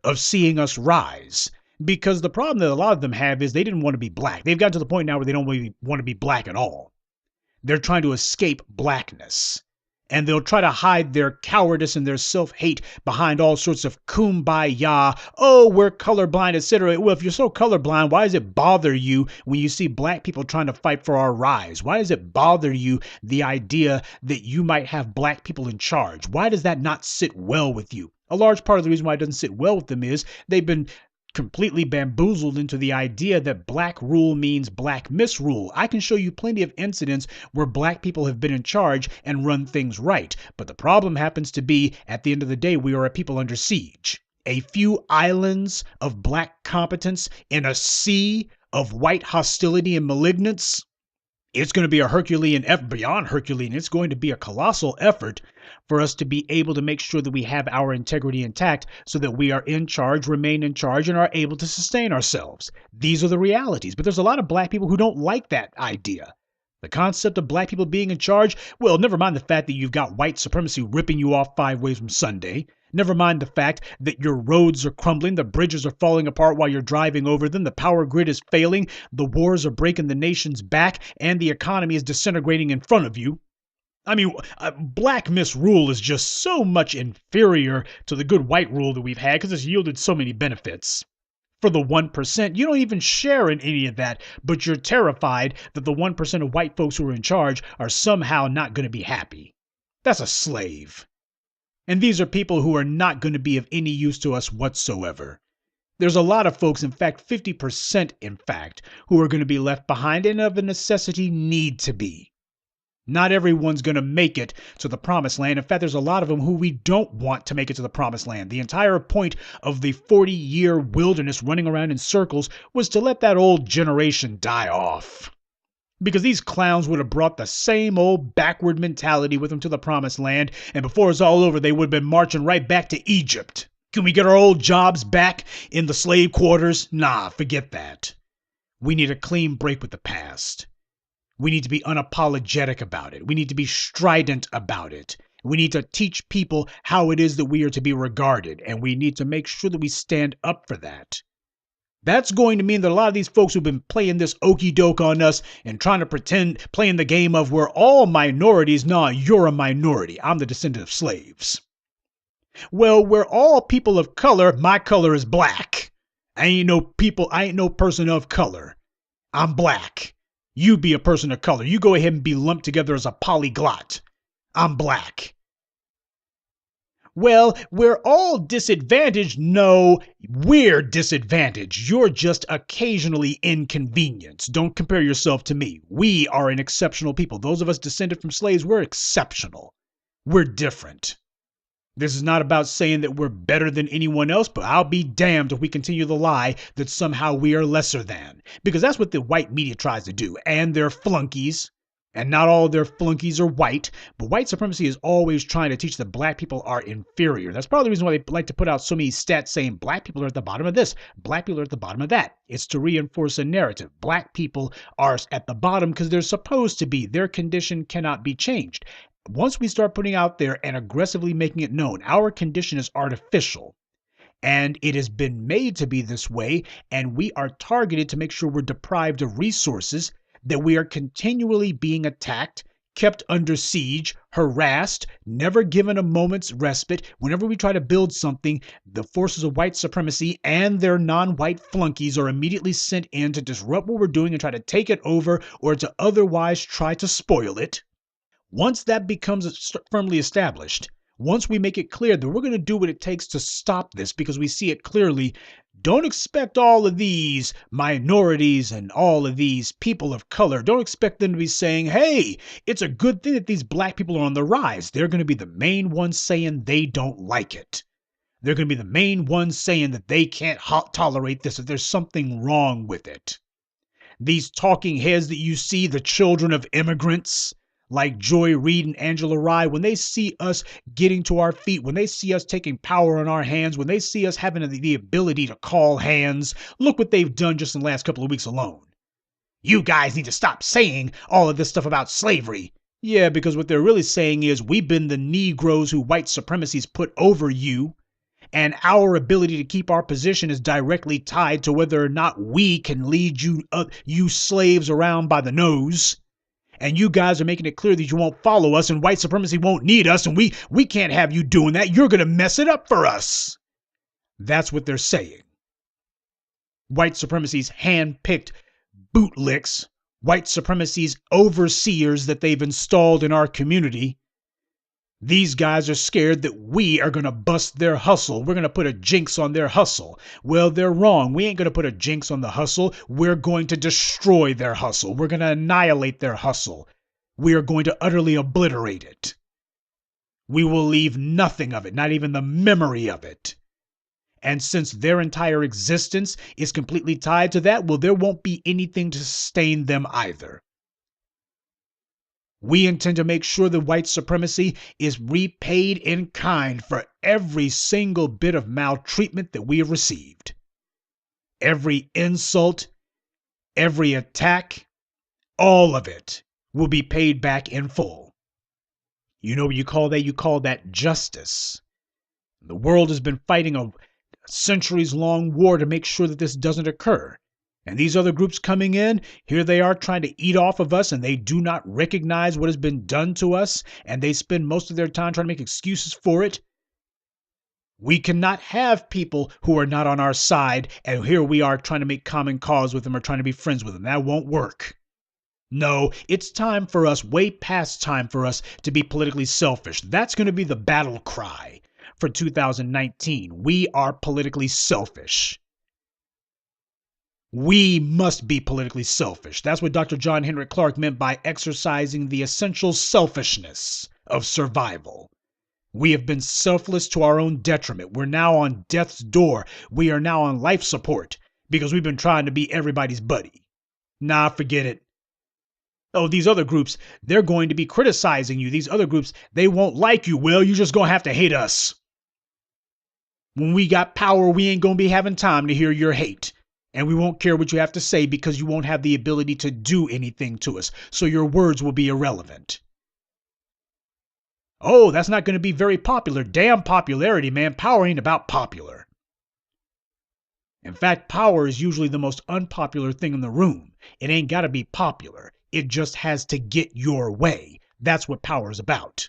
B: of seeing us rise. Because the problem that a lot of them have is they didn't want to be black. They've gotten to the point now where they don't really want to be black at all. They're trying to escape blackness. And they'll try to hide their cowardice and their self-hate behind all sorts of kumbaya. Oh, we're colorblind, etc. Well, if you're so colorblind, why does it bother you when you see black people trying to fight for our rise? Why does it bother you, the idea that you might have black people in charge? Why does that not sit well with you? A large part of the reason why it doesn't sit well with them is they've been completely bamboozled into the idea that black rule means black misrule. I can show you plenty of incidents where black people have been in charge and run things right. But the problem happens to be, at the end of the day, we are a people under siege. A few islands of black competence in a sea of white hostility and malignance. It's going to be a Herculean effort, beyond Herculean. It's going to be a colossal effort for us to be able to make sure that we have our integrity intact so that we are in charge, remain in charge, and are able to sustain ourselves. These are the realities. But there's a lot of black people who don't like that idea. The concept of black people being in charge, well, never mind the fact that you've got white supremacy ripping you off 5 ways from Sunday. Never mind the fact that your roads are crumbling, the bridges are falling apart while you're driving over them, the power grid is failing, the wars are breaking the nation's back, and the economy is disintegrating in front of you. I mean, black misrule is just so much inferior to the good white rule that we've had because it's yielded so many benefits. For the 1%, you don't even share in any of that, but you're terrified that the 1% of white folks who are in charge are somehow not going to be happy. That's a slave. And these are people who are not going to be of any use to us whatsoever. There's a lot of folks, in fact, 50% in fact, who are going to be left behind and of a necessity need to be. Not everyone's going to make it to the promised land. In fact, there's a lot of them who we don't want to make it to the promised land. The entire point of the 40-year wilderness running around in circles was to let that old generation die off. Because these clowns would have brought the same old backward mentality with them to the promised land, and before it's all over, they would have been marching right back to Egypt. Can we get our old jobs back in the slave quarters? Nah, forget that. We need a clean break with the past. We need to be unapologetic about it. We need to be strident about it. We need to teach people how it is that we are to be regarded, and we need to make sure that we stand up for that. That's going to mean that a lot of these folks who've been playing this okey doke on us and trying to pretend, playing the game of we're all minorities. Nah, you're a minority. I'm the descendant of slaves. Well, we're all people of color. My color is black. I ain't no person of color. I'm black. You be a person of color. You go ahead and be lumped together as a polyglot. I'm black. Well, we're all disadvantaged. No, we're disadvantaged. You're just occasionally inconvenienced. Don't compare yourself to me. We are an exceptional people. Those of us descended from slaves, we're exceptional. We're different. This is not about saying that we're better than anyone else, but I'll be damned if we continue the lie that somehow we are lesser than. Because that's what the white media tries to do. And their flunkies. And not all of their flunkies are white, but white supremacy is always trying to teach that black people are inferior. That's probably the reason why they like to put out so many stats saying black people are at the bottom of this, black people are at the bottom of that. It's to reinforce a narrative. Black people are at the bottom because they're supposed to be. Their condition cannot be changed. Once we start putting out there and aggressively making it known, our condition is artificial. And it has been made to be this way, and we are targeted to make sure we're deprived of resources, that we are continually being attacked, kept under siege, harassed, never given a moment's respite. Whenever we try to build something, the forces of white supremacy and their non-white flunkies are immediately sent in to disrupt what we're doing and try to take it over or to otherwise try to spoil it. Once that becomes firmly established, once we make it clear that we're going to do what it takes to stop this because we see it clearly, don't expect all of these minorities and all of these people of color, don't expect them to be saying, hey, it's a good thing that these black people are on the rise. They're going to be the main ones saying they don't like it. They're going to be the main ones saying that they can't tolerate this, that there's something wrong with it. These talking heads that you see, the children of immigrants, like Joy Reid and Angela Rye, when they see us getting to our feet, when they see us taking power in our hands, when they see us having the ability to call hands, look what they've done just in the last couple of weeks alone. You guys need to stop saying all of this stuff about slavery. Yeah, because what they're really saying is we've been the Negroes who white supremacy's put over you, and our ability to keep our position is directly tied to whether or not we can lead you slaves around by the nose. And you guys are making it clear that you won't follow us and white supremacy won't need us and we can't have you doing that. You're going to mess it up for us. That's what they're saying. White supremacy's hand-picked bootlicks, white supremacy's overseers that they've installed in our community. These guys are scared that we are going to bust their hustle. We're going to put a jinx on their hustle. Well, they're wrong. We ain't going to put a jinx on the hustle. We're going to destroy their hustle. We're going to annihilate their hustle. We are going to utterly obliterate it. We will leave nothing of it, not even the memory of it. And since their entire existence is completely tied to that, well, there won't be anything to sustain them either. We intend to make sure that white supremacy is repaid in kind for every single bit of maltreatment that we have received. Every insult, every attack, all of it will be paid back in full. You know what you call that? You call that justice. The world has been fighting a centuries-long war to make sure that this doesn't occur. And these other groups coming in, here they are trying to eat off of us, and they do not recognize what has been done to us, and they spend most of their time trying to make excuses for it. We cannot have people who are not on our side, and here we are trying to make common cause with them or trying to be friends with them. That won't work. No, it's time for us, way past time for us, to be politically selfish. That's going to be the battle cry for 2019. We are politically selfish. We must be politically selfish. That's what Dr. John Henrik Clarke meant by exercising the essential selfishness of survival. We have been selfless to our own detriment. We're now on death's door. We are now on life support because we've been trying to be everybody's buddy. Nah, forget it. Oh, these other groups, they're going to be criticizing you. These other groups, they won't like you. Well, you're just going to have to hate us. When we got power, we ain't going to be having time to hear your hate. And we won't care what you have to say because you won't have the ability to do anything to us. So your words will be irrelevant. Oh, that's not going to be very popular. Damn popularity, man. Power ain't about popular. In fact, power is usually the most unpopular thing in the room. It ain't got to be popular. It just has to get your way. That's what power is about.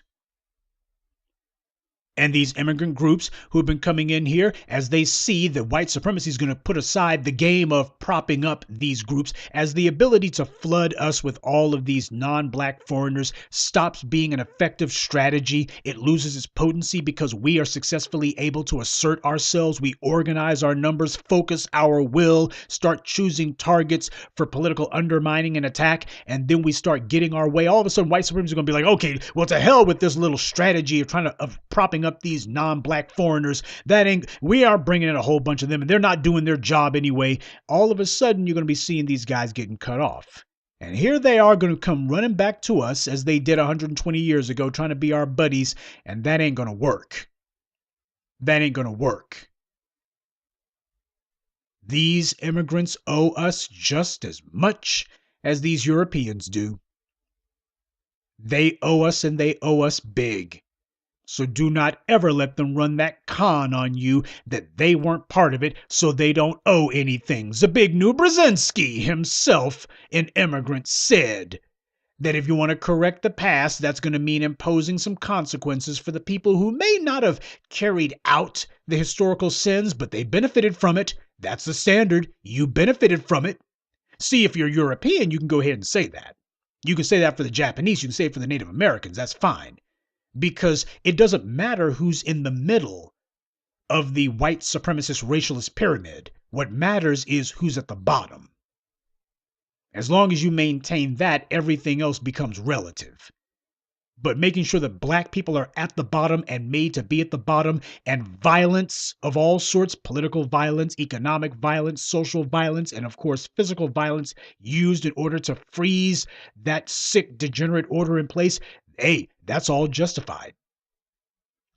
B: And these immigrant groups who have been coming in here, as they see that white supremacy is going to put aside the game of propping up these groups, as the ability to flood us with all of these non-black foreigners stops being an effective strategy. It loses its potency because we are successfully able to assert ourselves. We organize our numbers, focus our will, start choosing targets for political undermining and attack, and then we start getting our way. All of a sudden, white supremacy is going to be like, okay, well, to hell with this little strategy of propping up these non-black foreigners. We are bringing in a whole bunch of them and they're not doing their job anyway. All of a sudden, you're going to be seeing these guys getting cut off. And here they are going to come running back to us as they did 120 years ago, trying to be our buddies. And that ain't going to work. That ain't going to work. These immigrants owe us just as much as these Europeans do. They owe us, and they owe us big. So do not ever let them run that con on you that they weren't part of it, so they don't owe anything. Zbigniew Brzezinski himself, an immigrant, said that if you want to correct the past, that's going to mean imposing some consequences for the people who may not have carried out the historical sins, but they benefited from it. That's the standard. You benefited from it. See, if you're European, you can go ahead and say that. You can say that for the Japanese. You can say it for the Native Americans. That's fine. Because it doesn't matter who's in the middle of the white supremacist racialist pyramid. What matters is who's at the bottom. As long as you maintain that, everything else becomes relative. But making sure that black people are at the bottom and made to be at the bottom, and violence of all sorts, political violence, economic violence, social violence, and of course physical violence used in order to freeze that sick, degenerate order in place, hey, that's all justified.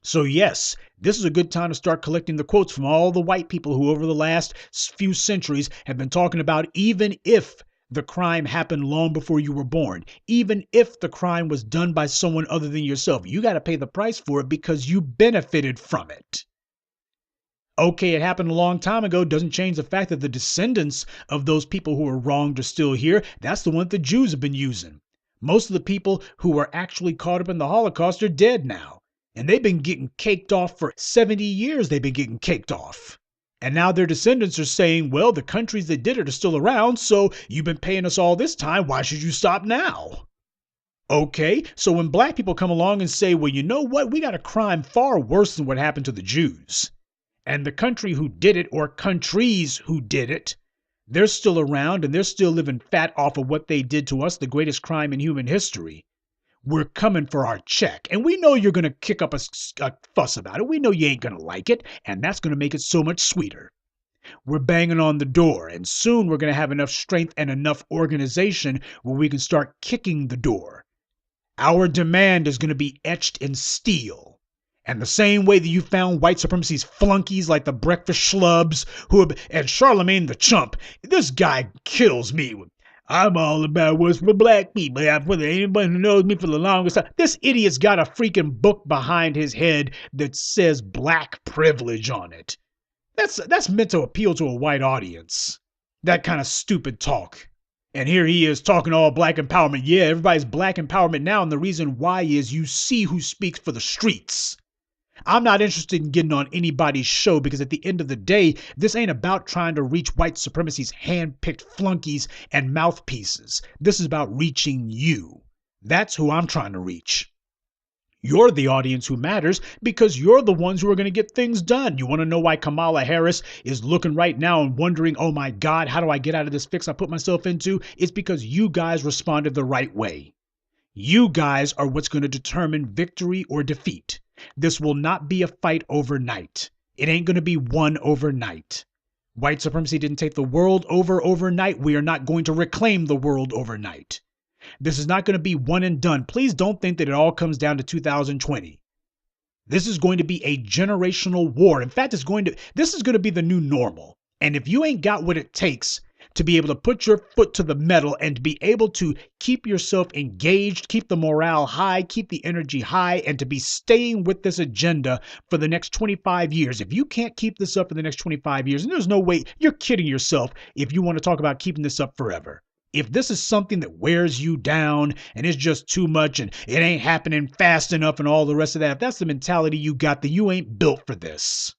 B: So yes, this is a good time to start collecting the quotes from all the white people who over the last few centuries have been talking about, even if the crime happened long before you were born, even if the crime was done by someone other than yourself, you got to pay the price for it because you benefited from it. Okay, it happened a long time ago. Doesn't change the fact that the descendants of those people who were wronged are still here. That's the one the Jews have been using. Most of the people who were actually caught up in the Holocaust are dead now. And they've been getting caked off for 70 years. They've been getting caked off. And now their descendants are saying, well, the countries that did it are still around, so you've been paying us all this time. Why should you stop now? Okay, so when black people come along and say, well, you know what? We got a crime far worse than what happened to the Jews. And the country who did it, or countries who did it, they're still around and they're still living fat off of what they did to us, the greatest crime in human history. We're coming for our check. And we know you're going to kick up a fuss about it. We know you ain't going to like it. And that's going to make it so much sweeter. We're banging on the door. And soon we're going to have enough strength and enough organization where we can start kicking the door. Our demand is going to be etched in steel. And the same way that you found white supremacy's flunkies like the breakfast schlubs and Charlemagne the Chump, this guy kills me. I'm all about what's for black people. For anybody who knows me for the longest time, this idiot's got a freaking book behind his head that says black privilege on it. That's meant to appeal to a white audience. That kind of stupid talk. And here he is talking all black empowerment. Yeah, everybody's black empowerment now, and the reason why is you see who speaks for the streets. I'm not interested in getting on anybody's show because at the end of the day, this ain't about trying to reach white supremacy's hand-picked flunkies and mouthpieces. This is about reaching you. That's who I'm trying to reach. You're the audience who matters because you're the ones who are going to get things done. You want to know why Kamala Harris is looking right now and wondering, oh my God, how do I get out of this fix I put myself into? It's because you guys responded the right way. You guys are what's going to determine victory or defeat. This will not be a fight overnight. It ain't going to be won overnight. White supremacy didn't take the world over overnight. We are not going to reclaim the world overnight. This is not going to be one and done. Please don't think that it all comes down to 2020. This is going to be a generational war. In fact, this is going to be the new normal. And if you ain't got what it takes to be able to put your foot to the metal and to be able to keep yourself engaged, keep the morale high, keep the energy high, and to be staying with this agenda for the next 25 years. If you can't keep this up for the next 25 years, and there's no way, you're kidding yourself if you want to talk about keeping this up forever. If this is something that wears you down and it's just too much and it ain't happening fast enough and all the rest of that, if that's the mentality you got, then you ain't built for this.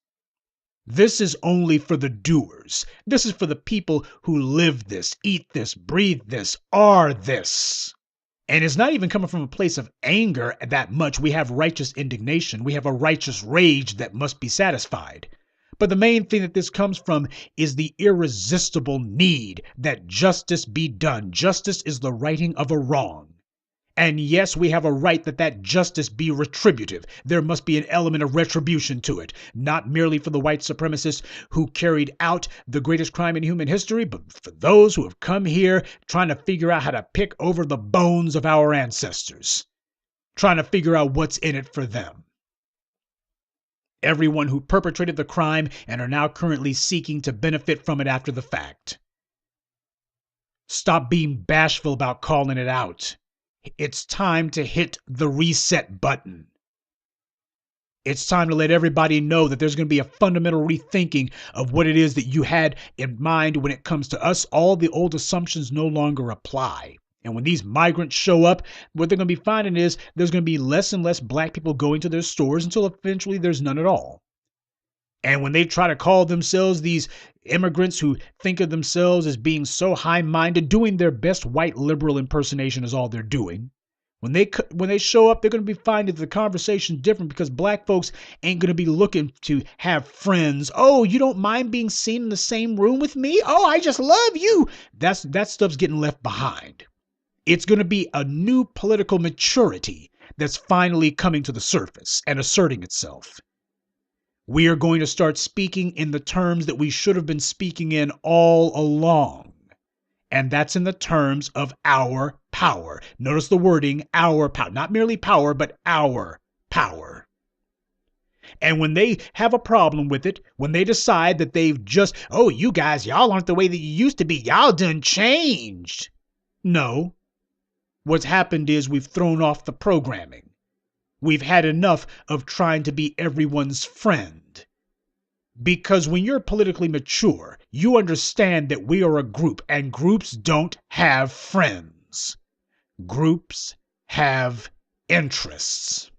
B: This is only for the doers. This is for the people who live this, eat this, breathe this, are this. And it's not even coming from a place of anger that much. We have righteous indignation. We have a righteous rage that must be satisfied. But the main thing that this comes from is the irresistible need that justice be done. Justice is the righting of a wrong. And yes, we have a right that justice be retributive. There must be an element of retribution to it, not merely for the white supremacists who carried out the greatest crime in human history, but for those who have come here trying to figure out how to pick over the bones of our ancestors, trying to figure out what's in it for them. Everyone who perpetrated the crime and are now currently seeking to benefit from it after the fact. Stop being bashful about calling it out. It's time to hit the reset button. It's time to let everybody know that there's going to be a fundamental rethinking of what it is that you had in mind when it comes to us. All the old assumptions no longer apply. And when these migrants show up, what they're going to be finding is there's going to be less and less black people going to their stores until eventually there's none at all. And when they try to call themselves these immigrants who think of themselves as being so high-minded, doing their best white liberal impersonation is all they're doing. When they show up, they're going to be finding the conversation different because black folks ain't going to be looking to have friends. Oh, you don't mind being seen in the same room with me? Oh, I just love you. That stuff's getting left behind. It's going to be a new political maturity that's finally coming to the surface and asserting itself. We are going to start speaking in the terms that we should have been speaking in all along. And that's in the terms of our power. Notice the wording, our power. Not merely power, but our power. And when they have a problem with it, when they decide that they've just, oh, you guys, y'all aren't the way that you used to be. Y'all done changed. No. What's happened is we've thrown off the programming. We've had enough of trying to be everyone's friend. Because when you're politically mature, you understand that we are a group, and groups don't have friends. Groups have interests.